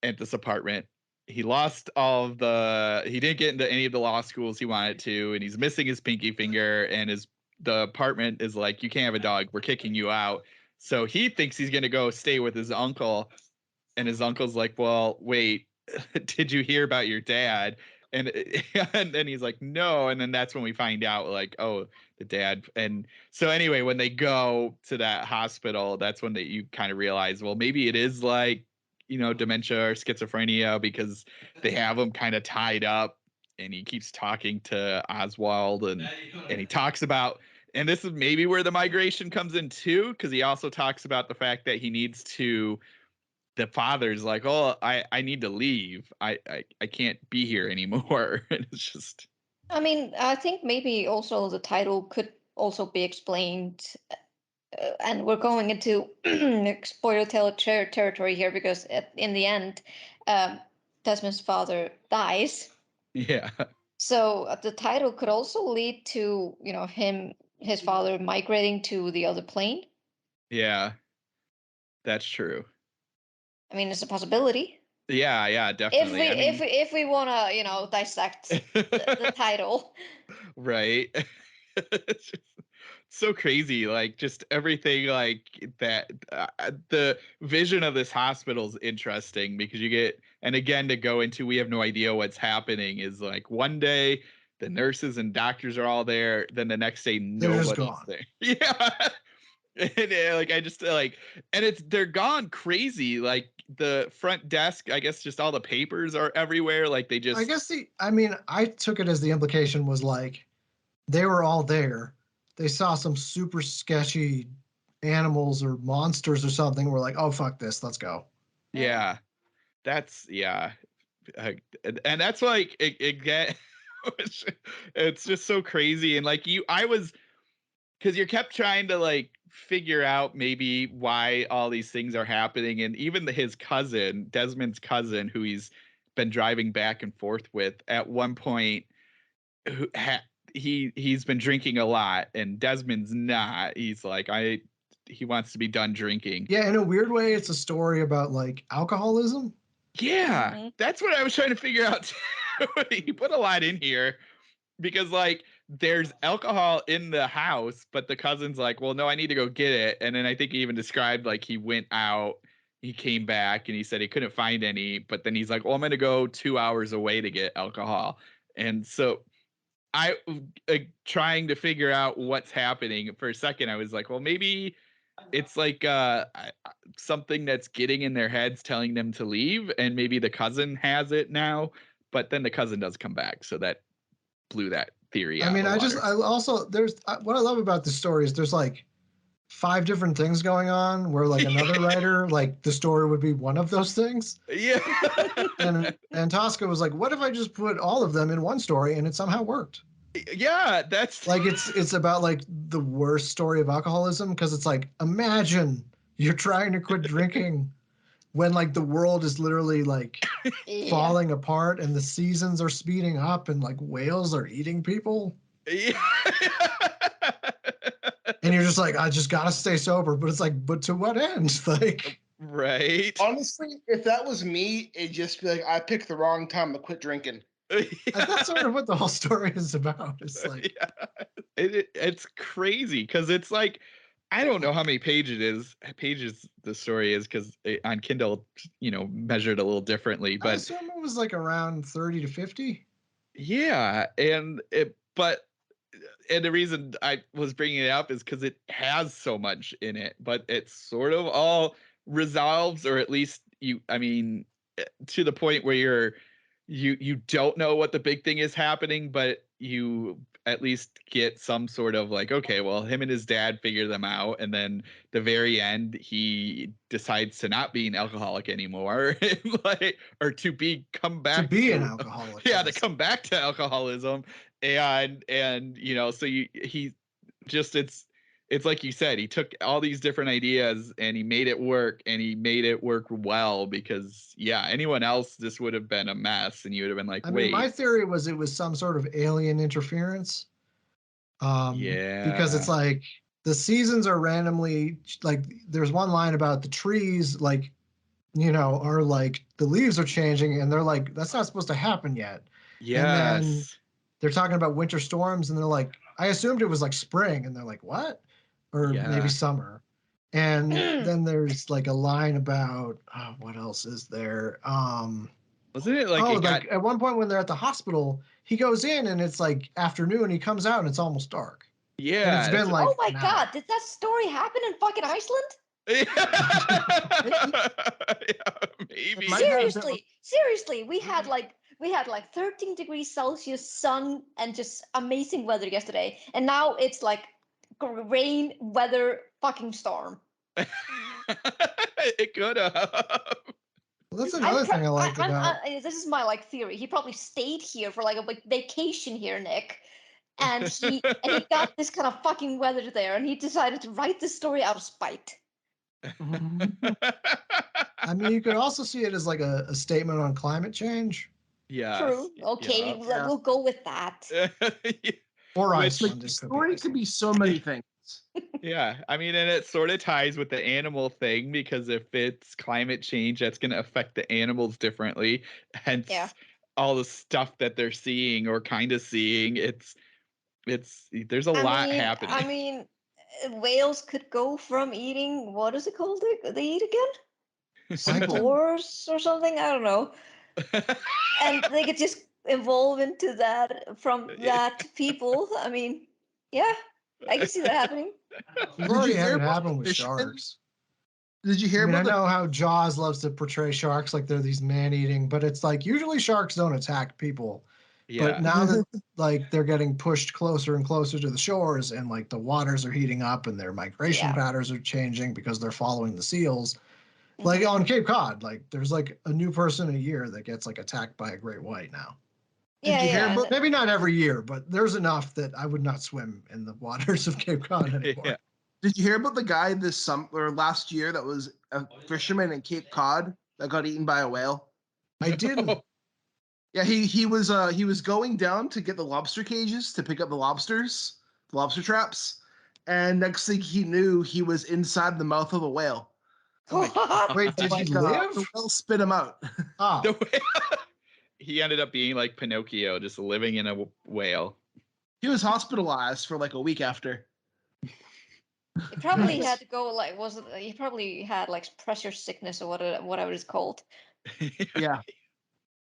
at this apartment. He lost he didn't get into any of the law schools he wanted to, and he's missing his pinky finger, and the apartment is like, you can't have a dog, we're kicking you out. So he thinks he's going to go stay with his uncle, and his uncle's like, well, wait, did you hear about your dad? And then he's like, no. And then that's when we find out, like, oh, the dad. And so anyway, when they go to that hospital, that's when you kind of realize, well, maybe it is like, dementia or schizophrenia, because they have him kind of tied up, and he keeps talking to Oswald, and he talks about, and this is maybe where the migration comes in too, because he also talks about the fact that he needs to, the father's like, oh, I need to leave. I can't be here anymore. And it's just. I mean, I think maybe also the title could also be explained, and we're going into spoiler territory here, because in the end, Desmond's father dies. Yeah. So the title could also lead to his father migrating to the other plane. Yeah, that's true. I mean, it's a possibility. Yeah, definitely. If we want to dissect the title, right? It's just so crazy, like just everything like that. The vision of this hospital is interesting, because you get, and again, to go into, we have no idea what's happening, is like one day the nurses and doctors are all there, then the next day nobody's there. Yeah. And like I just like, and they're gone crazy. Like the front desk, I guess, just all the papers are everywhere. Like they just. I guess I took it as the implication was like they were all there. They saw some super sketchy animals or monsters or something. We're like, oh fuck this, let's go. Yeah, that's and that's like it get. It's just so crazy, and like I was, because you kept trying to like figure out maybe why all these things are happening, and even his cousin, Desmond's cousin, who he's been driving back and forth with, at one point, he's been drinking a lot, and Desmond's not. He's like he wants to be done drinking. Yeah, in a weird way, it's a story about like alcoholism. Yeah, that's what I was trying to figure out too. He put a lot in here because like there's alcohol in the house, but the cousin's like, well, no, I need to go get it. And then I think he even described like he went out, he came back and he said he couldn't find any, but then he's like, well, I'm going to go 2 hours away to get alcohol. And so I trying to figure out what's happening for a second. I was like, well, maybe it's like something that's getting in their heads, telling them to leave, and maybe the cousin has it now, but then the cousin does come back, so that blew that theory out. I mean, I also there's what I love about the story is there's like 5 different things going on where like another writer, like the story would be one of those things. Yeah. and Tosca was like, what if I just put all of them in one story and it somehow worked? Yeah, that's like it's about like the worst story of alcoholism, because it's like, imagine you're trying to quit drinking when like the world is literally like falling apart and the seasons are speeding up and like whales are eating people. Yeah. And you're just like, I just gotta stay sober, but it's like, but to what end? Like, right. Honestly, if that was me, it'd just be like I picked the wrong time to quit drinking. Yeah. That's sort of what the whole story is about. It's like, yeah. It's crazy because it's like, I don't know how many pages the story is, because on Kindle, measured a little differently. But I assume it was like around 30 to 50. Yeah, and the reason I was bringing it up is because it has so much in it, but it's sort of all resolves, or at least to the point where you don't know what the big thing is happening, but you at least get some sort of like, okay, well, him and his dad figure them out, and then the very end he decides to not be an alcoholic anymore, or to come back to be an alcoholic. Yeah, to come back to alcoholism, and so he just it's like you said, he took all these different ideas and he made it work, and he made it work well, because anyone else, this would have been a mess, and you would have been like, I wait. mean, my theory was it was some sort of alien interference. Because it's like the seasons are randomly, like there's one line about the trees, like, are like the leaves are changing, and they're like, that's not supposed to happen yet. Yes. And then they're talking about winter storms, and they're like, I assumed it was like spring, and they're like, what? Or maybe summer. And then there's like a line about what else is there? Wasn't it like at one point when they're at the hospital, he goes in and it's like afternoon, he comes out and it's almost dark. Yeah. And it's been like, oh my God, did that story happen in fucking Iceland? Maybe. Seriously, we had like 13 degrees Celsius, sun, and just amazing weather yesterday, and now it's like rain, weather, fucking storm. It could have. Well, that's another thing I liked about. This is my like theory. He probably stayed here for like a vacation here, Nick, and he got this kind of fucking weather there, and he decided to write this story out of spite. I mean, you could also see it as like a statement on climate change. Yeah. True. Okay, we'll go with that. Or Iceland. The story could be so many things. Yeah, I mean, and it sort of ties with the animal thing, because if it's climate change, that's going to affect the animals differently. Hence, all the stuff that they're seeing or kind of seeing. There's a lot happening. I mean, whales could go from eating, what is it called? They eat again? Spores or something? I don't know. And they could just evolve into that from that people. I mean, yeah, I can see that happening. We've Did already you had hear it about happen the with fisherman? sharks. Did you hear I mean, I about know how Jaws loves to portray sharks like they're these man-eating, but it's like usually sharks don't attack people. But Yeah. now that like they're getting pushed closer and closer to the shores, and like the waters are heating up and their migration Yeah. patterns are changing because they're following the seals. Like Mhm. on Cape Cod, like there's like a new person a year that gets like attacked by a great white now. Did Yeah, you hear yeah. about- Maybe not every year, but there's enough that I would not swim in the waters of Cape Cod anymore. Yeah. Did you hear about the guy this summer or last year that was a fisherman in Cape Cod that got eaten by a whale? I didn't. Yeah, he was going down to get the lobster cages to pick up the lobsters, the lobster traps, and next thing he knew, he was inside the mouth of a whale. Oh my What? Wait, did he Like, live? the whale spit him out. Oh, The whale- he ended up being like Pinocchio, just living in a whale. He was hospitalized for like a week after. He probably Nice. had to go like he probably had like pressure sickness or whatever it's called. Yeah.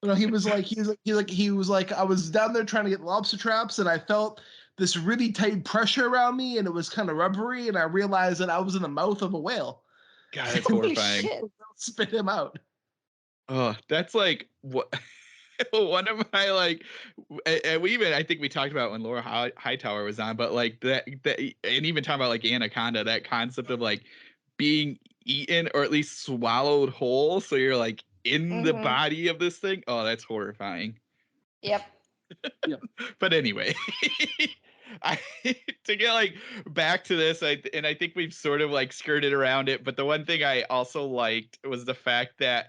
You know, he was like I was down there trying to get lobster traps, and I felt this really tight pressure around me, and it was kind of rubbery, and I realized that I was in the mouth of a whale. God, that's Holy horrifying. shit. Spit him out. Oh, that's like what one of my like, and we even I think we talked about when Laura Hightower was on, but like that and even talking about like Anaconda, that concept of like being eaten or at least swallowed whole, so you're like in the Mhm. body of this thing. Oh, that's horrifying. Yep. But anyway, I to get like back to this, I think we've sort of like skirted around it. But the one thing I also liked was the fact that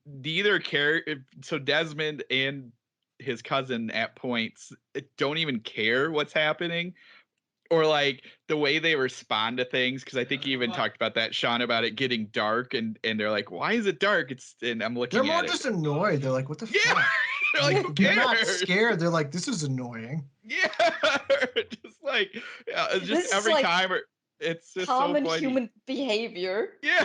neither care. So Desmond and his cousin at points don't even care what's happening. Or like the way they respond to things, because I think you even talked about that, Sean, about it getting dark, and they're like, "Why is it dark?" And I'm looking they're more at it. just annoyed. They're like, what the Yeah, fuck? they're like, "Who They're not cares?" scared. They're like, this is annoying. Yeah, just like This just is every like time, it's just Common so funny. human behavior. Yeah,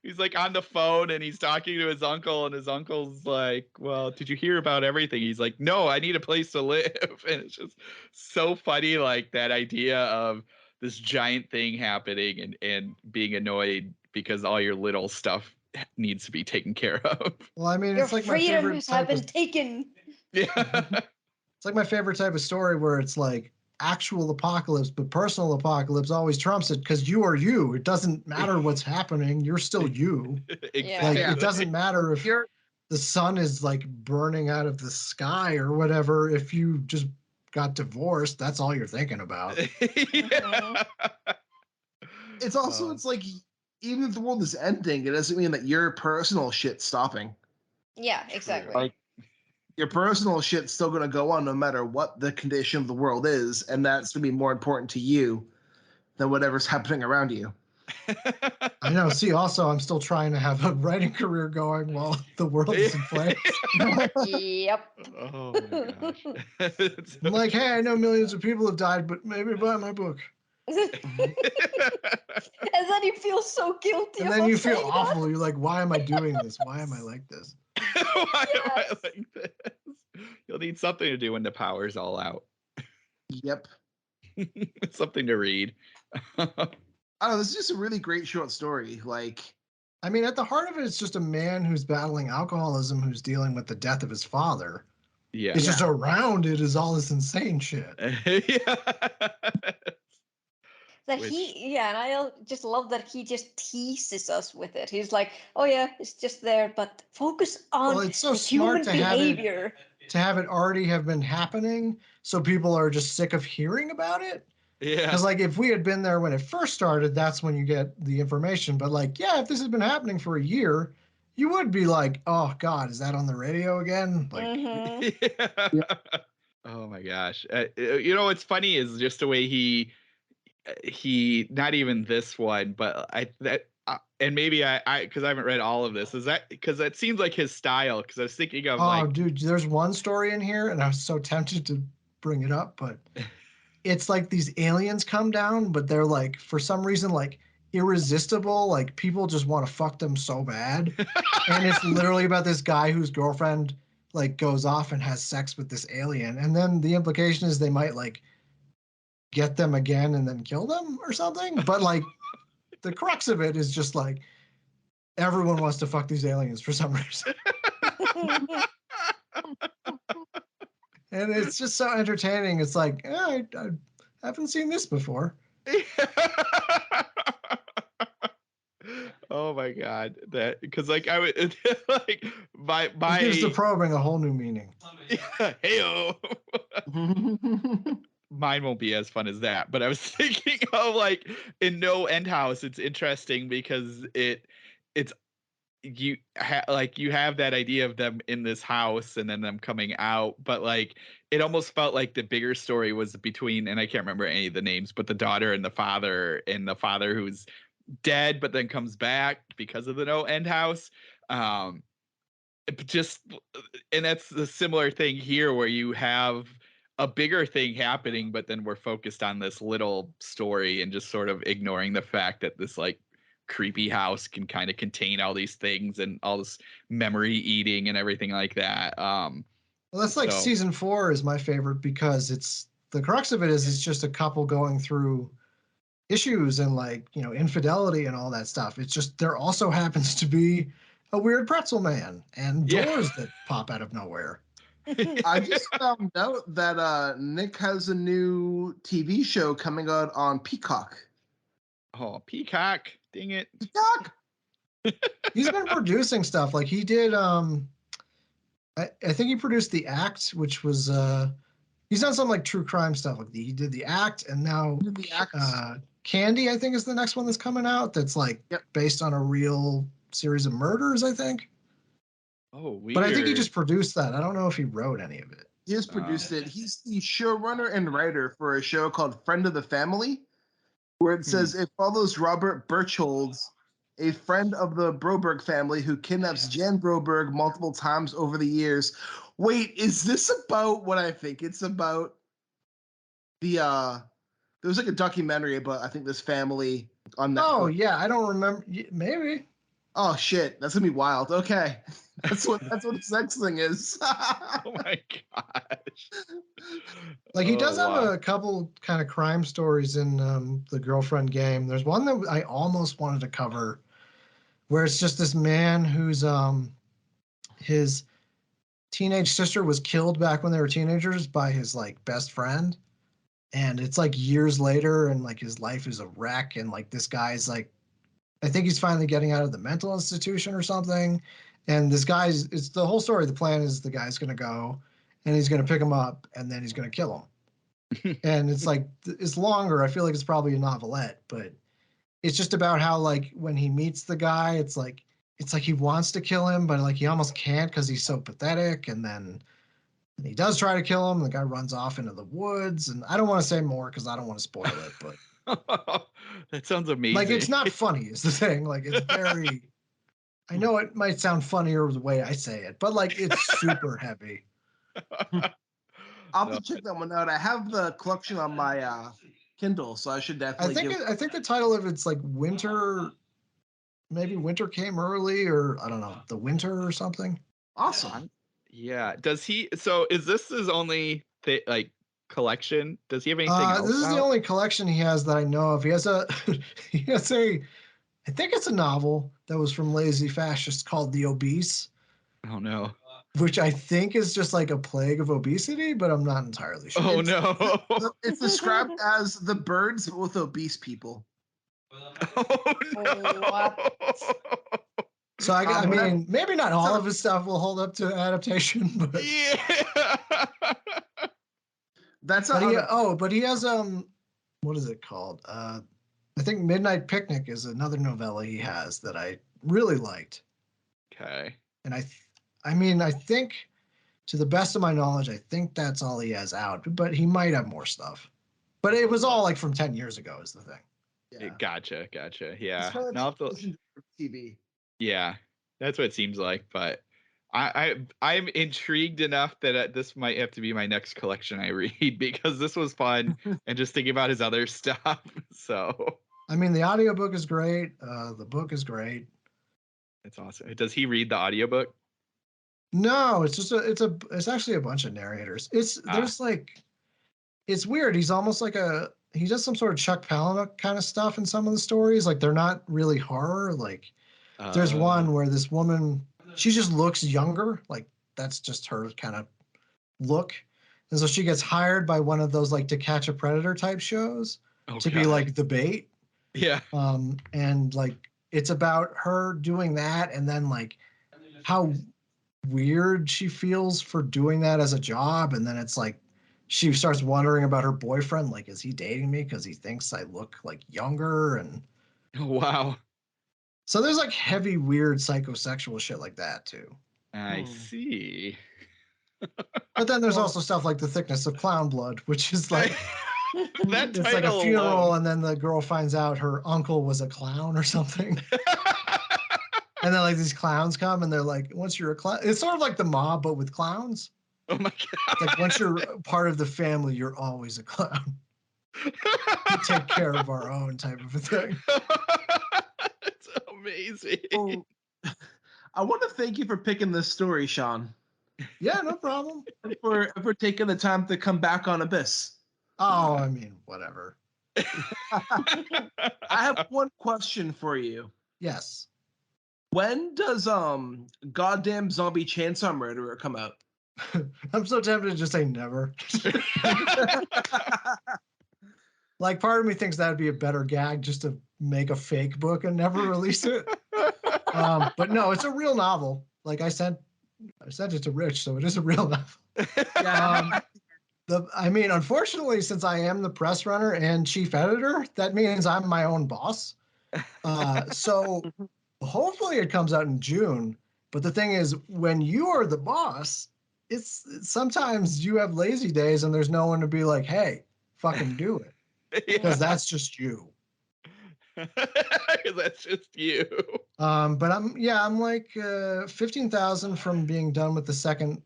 he's like on the phone and he's talking to his uncle, and his uncle's like, "Well, did you hear about everything?" He's like, "No, I need a place to live," and it's just so funny, like that idea of this giant thing happening and being annoyed because all your little stuff needs to be taken care of. Well, I mean, Your it's like my favorite freedoms have type of been taken. Yeah. it's like my favorite type of story where it's like actual apocalypse, but personal apocalypse always trumps it because you are you. It doesn't matter what's happening. You're still you. Exactly. Like Yeah. it doesn't matter if You're the sun is like burning out of the sky or whatever. If you just got divorced, that's all you're thinking about. Yeah. it's also Uh, it's like even if the world is ending, it doesn't mean that your personal shit's stopping. Yeah, exactly. Like your personal shit's still gonna go on no matter what the condition of the world is, and that's gonna be more important to you than whatever's happening around you. I know. See, also, I'm still trying to have a writing career going while the world is in flames. Yep. Oh my gosh. It's I'm like, hey, I know millions of people have died, but maybe buy my book. And then you feel so guilty. And then about you feel saying that. awful. You're like, why am I doing this? Why am I like this? Why am I Yes. like this? You'll need something to do when the power's all out. Yep. Something to read. I don't know. This is just a really great short story. Like, I mean, at the heart of it, it's just a man who's battling alcoholism who's dealing with the death of his father. Yeah. It's just around it is all this insane shit. Yeah. That Which- and I just love that he just teases us with it. He's like, "Oh yeah, it's just there, but focus on Well, it's so the smart human to have it behavior." already have been happening, so people are just sick of hearing about it. Yeah. Because like if we had been there when it first started, that's when you get the information. But like, yeah, if this has been happening for a year, you would be like, oh God, is that on the radio again? Like, Mhm. Yeah. Oh my gosh. You know what's funny is just the way he not even this one, but and maybe I because I haven't read all of this. Is that because that seems like his style? Because I was thinking of oh, like, dude, there's one story in here, and I was so tempted to bring it up, but it's like these aliens come down, but they're like, for some reason, like irresistible. Like people just want to fuck them so bad. And it's literally about this guy whose girlfriend like goes off and has sex with this alien. And then the implication is they might like get them again and then kill them or something. But like the crux of it is just like everyone wants to fuck these aliens for some reason. And it's just so entertaining. It's like, I haven't seen this before. Oh my god, that because like I would like my It gives the probing a whole new meaning. Heyo. Mine won't be as fun as that, but I was thinking of like in No End House. It's interesting because it's you like you have that idea of them in this house and then them coming out, but like it almost felt like the bigger story was between, and I can't remember any of the names, but the daughter and the father who's dead but then comes back because of the No End House. Just and that's the similar thing here where you have a bigger thing happening, but then we're focused on this little story and just sort of ignoring the fact that this like creepy house can kind of contain all these things and all this memory eating and everything like that. Well, that's like season 4 is my favorite because it's the crux of it is it's just a couple going through issues and like, you know, infidelity and all that stuff. It's just there also happens to be a weird pretzel man and doors that pop out of nowhere. I just found out that Nick has a new TV show coming out on Peacock. Oh, Peacock. Dang it. Peacock! He's been producing stuff. Like he did I think he produced The Act, which was he's done some like true crime stuff. Like he did The Act, and now The Act. Candy, I think, is the next one that's coming out. That's like based on a real series of murders, I think. Oh, weird. But I think he just produced that. I don't know if he wrote any of it. He has produced it. He's the showrunner and writer for a show called Friend of the Family, where it says it follows Robert Berchholz, a friend of the Broberg family who kidnaps Jan Broberg multiple times over the years. Wait, is this about what I think it's about? There was like a documentary about, I think, this family on Netflix. Oh yeah, I don't remember. Maybe. Oh shit, that's gonna be wild. Okay, that's what this next thing is. Oh my gosh. Like he does have a couple kind of crime stories in the Girlfriend Game. There's one that I almost wanted to cover, where it's just this man who's his teenage sister was killed back when they were teenagers by his like best friend, and it's like years later, and like his life is a wreck, and like this guy's like, I think he's finally getting out of the mental institution or something. And this guy's, it's the whole story. The plan is the guy's going to go and he's going to pick him up and then he's going to kill him. And it's like, it's longer. I feel like it's probably a novelette, but it's just about how like when he meets the guy, it's like he wants to kill him, but like he almost can't because he's so pathetic. And then he does try to kill him. The guy runs off into the woods. And I don't want to say more because I don't want to spoil it, but. That sounds amazing. Like it's not funny is the thing. Like it's very I know it might sound funnier the way I say it, but like it's super heavy. I'll have to check that one out. I have the collection on my Kindle, so I should definitely I think the title of it's like Winter, maybe Winter Came Early, or I don't know, The Winter or something. Awesome. Yeah. Does he is this his only like collection? Does he have anything else? This is the only collection he has that I know of. He has a I think it's a novel that was from Lazy Fascists called The Obese. Oh no. Which I think is just like a plague of obesity, but I'm not entirely sure. Oh no. It's described as the birds with obese people. Oh no. So I mean, maybe not all of his stuff will hold up to adaptation, but yeah. That's but he has what is it called? I think Midnight Picnic is another novella he has that I really liked. Okay. And I mean, I think to the best of my knowledge, I think that's all he has out, but he might have more stuff. But it was all like from 10 years ago is the thing. Yeah. Gotcha. Yeah. Now TV. Yeah, that's what it seems like. But I'm intrigued enough that this might have to be my next collection I read because this was fun and just thinking about his other stuff. So I mean, the audiobook is great. The book is great. It's awesome. Does he read the audiobook? No, it's just it's actually a bunch of narrators. There's like it's weird. He's almost like he does some sort of Chuck Palahniuk kind of stuff in some of the stories. Like they're not really horror. Like there's one where this woman, she just looks younger. Like that's just her kind of look. And so she gets hired by one of those like To Catch a Predator type shows to be like the bait. Yeah. And like it's about her doing that, and then like how weird she feels for doing that as a job, and then it's like she starts wondering about her boyfriend, like is he dating me because he thinks I look like younger, and Wow. so there's like heavy weird psychosexual shit like that too. I see. But then there's also stuff like The Thickness of Clown Blood, which is like that it's like a title funeral alone. and then the girl finds out her uncle was a clown or something. And then like these clowns come and they're like, once you're a clown, it's sort of like The Mob, but with clowns. Oh my god. Like once you're part of the family, you're always a clown. We take care of our own type of a thing. It's amazing. Well, I want to thank you for picking this story, Sean. Yeah, no problem. For taking the time to come back on Abyss. Oh, I mean, whatever. I have one question for you. Yes. When does goddamn zombie chainsaw murderer come out? I'm so tempted to just say never. Like part of me thinks that'd be a better gag just to make a fake book and never release it. But no, it's a real novel. Like I sent it to Rich, so it is a real novel. I mean, unfortunately, since I am the press runner and chief editor, that means I'm my own boss. So hopefully it comes out in June. But the thing is, when you are the boss, it's sometimes you have lazy days and there's no one to be like, hey, fucking do it. Because that's just you. That's just you. But I'm like 15,000 from being done with the second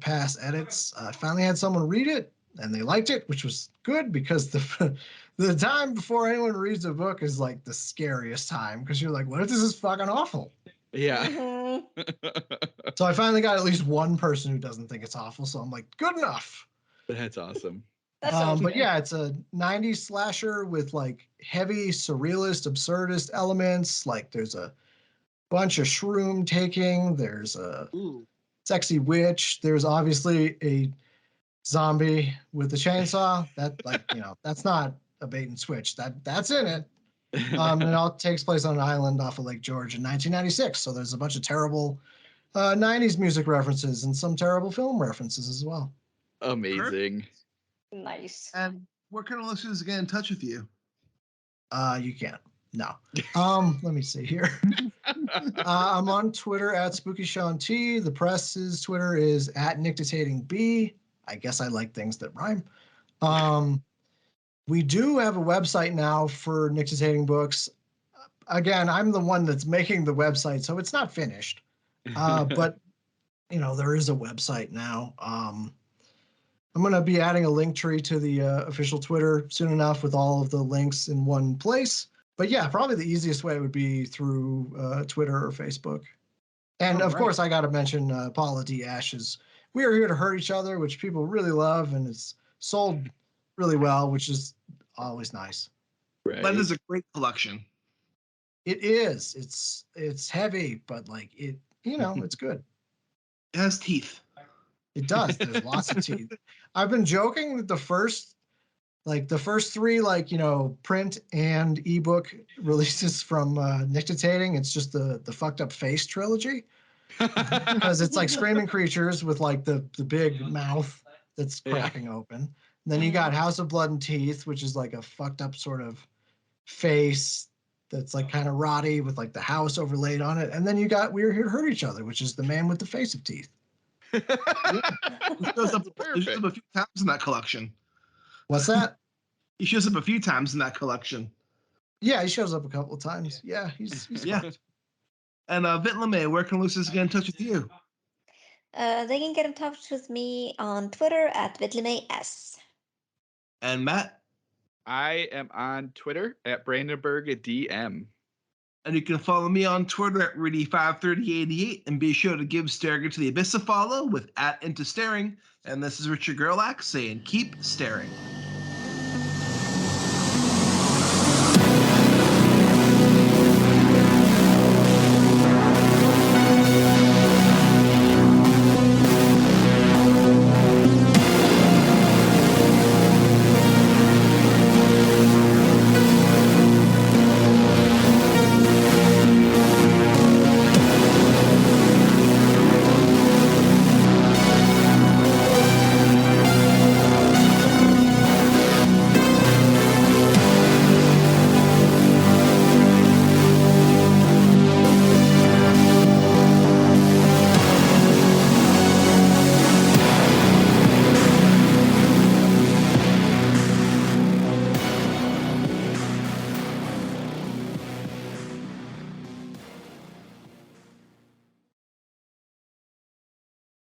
pass edits. I finally had someone read it and they liked it, which was good because the time before anyone reads a book is like the scariest time because you're like, what if this is fucking awful? Yeah. So I finally got at least one person who doesn't think it's awful. So I'm like, good enough. That's awesome. But yeah, it's a 90s slasher with like heavy surrealist, absurdist elements. Like there's a bunch of shroom taking. There's a sexy witch. There's obviously a zombie with a chainsaw. That like, that's not a bait and switch. That's in it. And it all takes place on an island off of Lake George in 1996. So there's a bunch of terrible 90s music references and some terrible film references as well. Amazing. Nice. And where can our listeners get in touch with you? You can't. No. Let me see here. I'm on Twitter at SpookySeanT. The press's Twitter is at NickDictatingB. I guess I like things that rhyme. We do have a website now for Nick Dictating Books. Again, I'm the one that's making the website, so it's not finished. But there is a website now. I'm going to be adding a link tree to the official Twitter soon enough with all of the links in one place. But yeah, probably the easiest way would be through Twitter or Facebook. And of course, I got to mention Paula D. Ash's We Are Here to Hurt Each Other, which people really love, and it's sold really well, which is always nice. Right. That is a great collection. It is. It's heavy, but like it's good. It has teeth. It does. There's lots of teeth. I've been joking that the first three, print and ebook releases from Nick Dictating, it's just the fucked up face trilogy. Because it's like screaming creatures with like the big mouth that's cracking open. And then you got House of Blood and Teeth, which is like a fucked up sort of face that's like kind of rotty with like the house overlaid on it. And then you got We're Here to Hurt Each Other, which is the man with the face of teeth. He shows up a few times in that collection. What's that? He shows up a few times in that collection. Yeah, he shows up a couple of times. Yeah, he's yeah. fun. And Vit LeMay, where can listeners get in touch with you? They can get in touch with me on Twitter at VitLeMayS. And Matt? I am on Twitter at BrandenburgDM. And you can follow me on Twitter at Rudy53088 and be sure to give Staring to the Abyss a follow with @IntoStaring. And this is Richard Gerlach saying keep staring.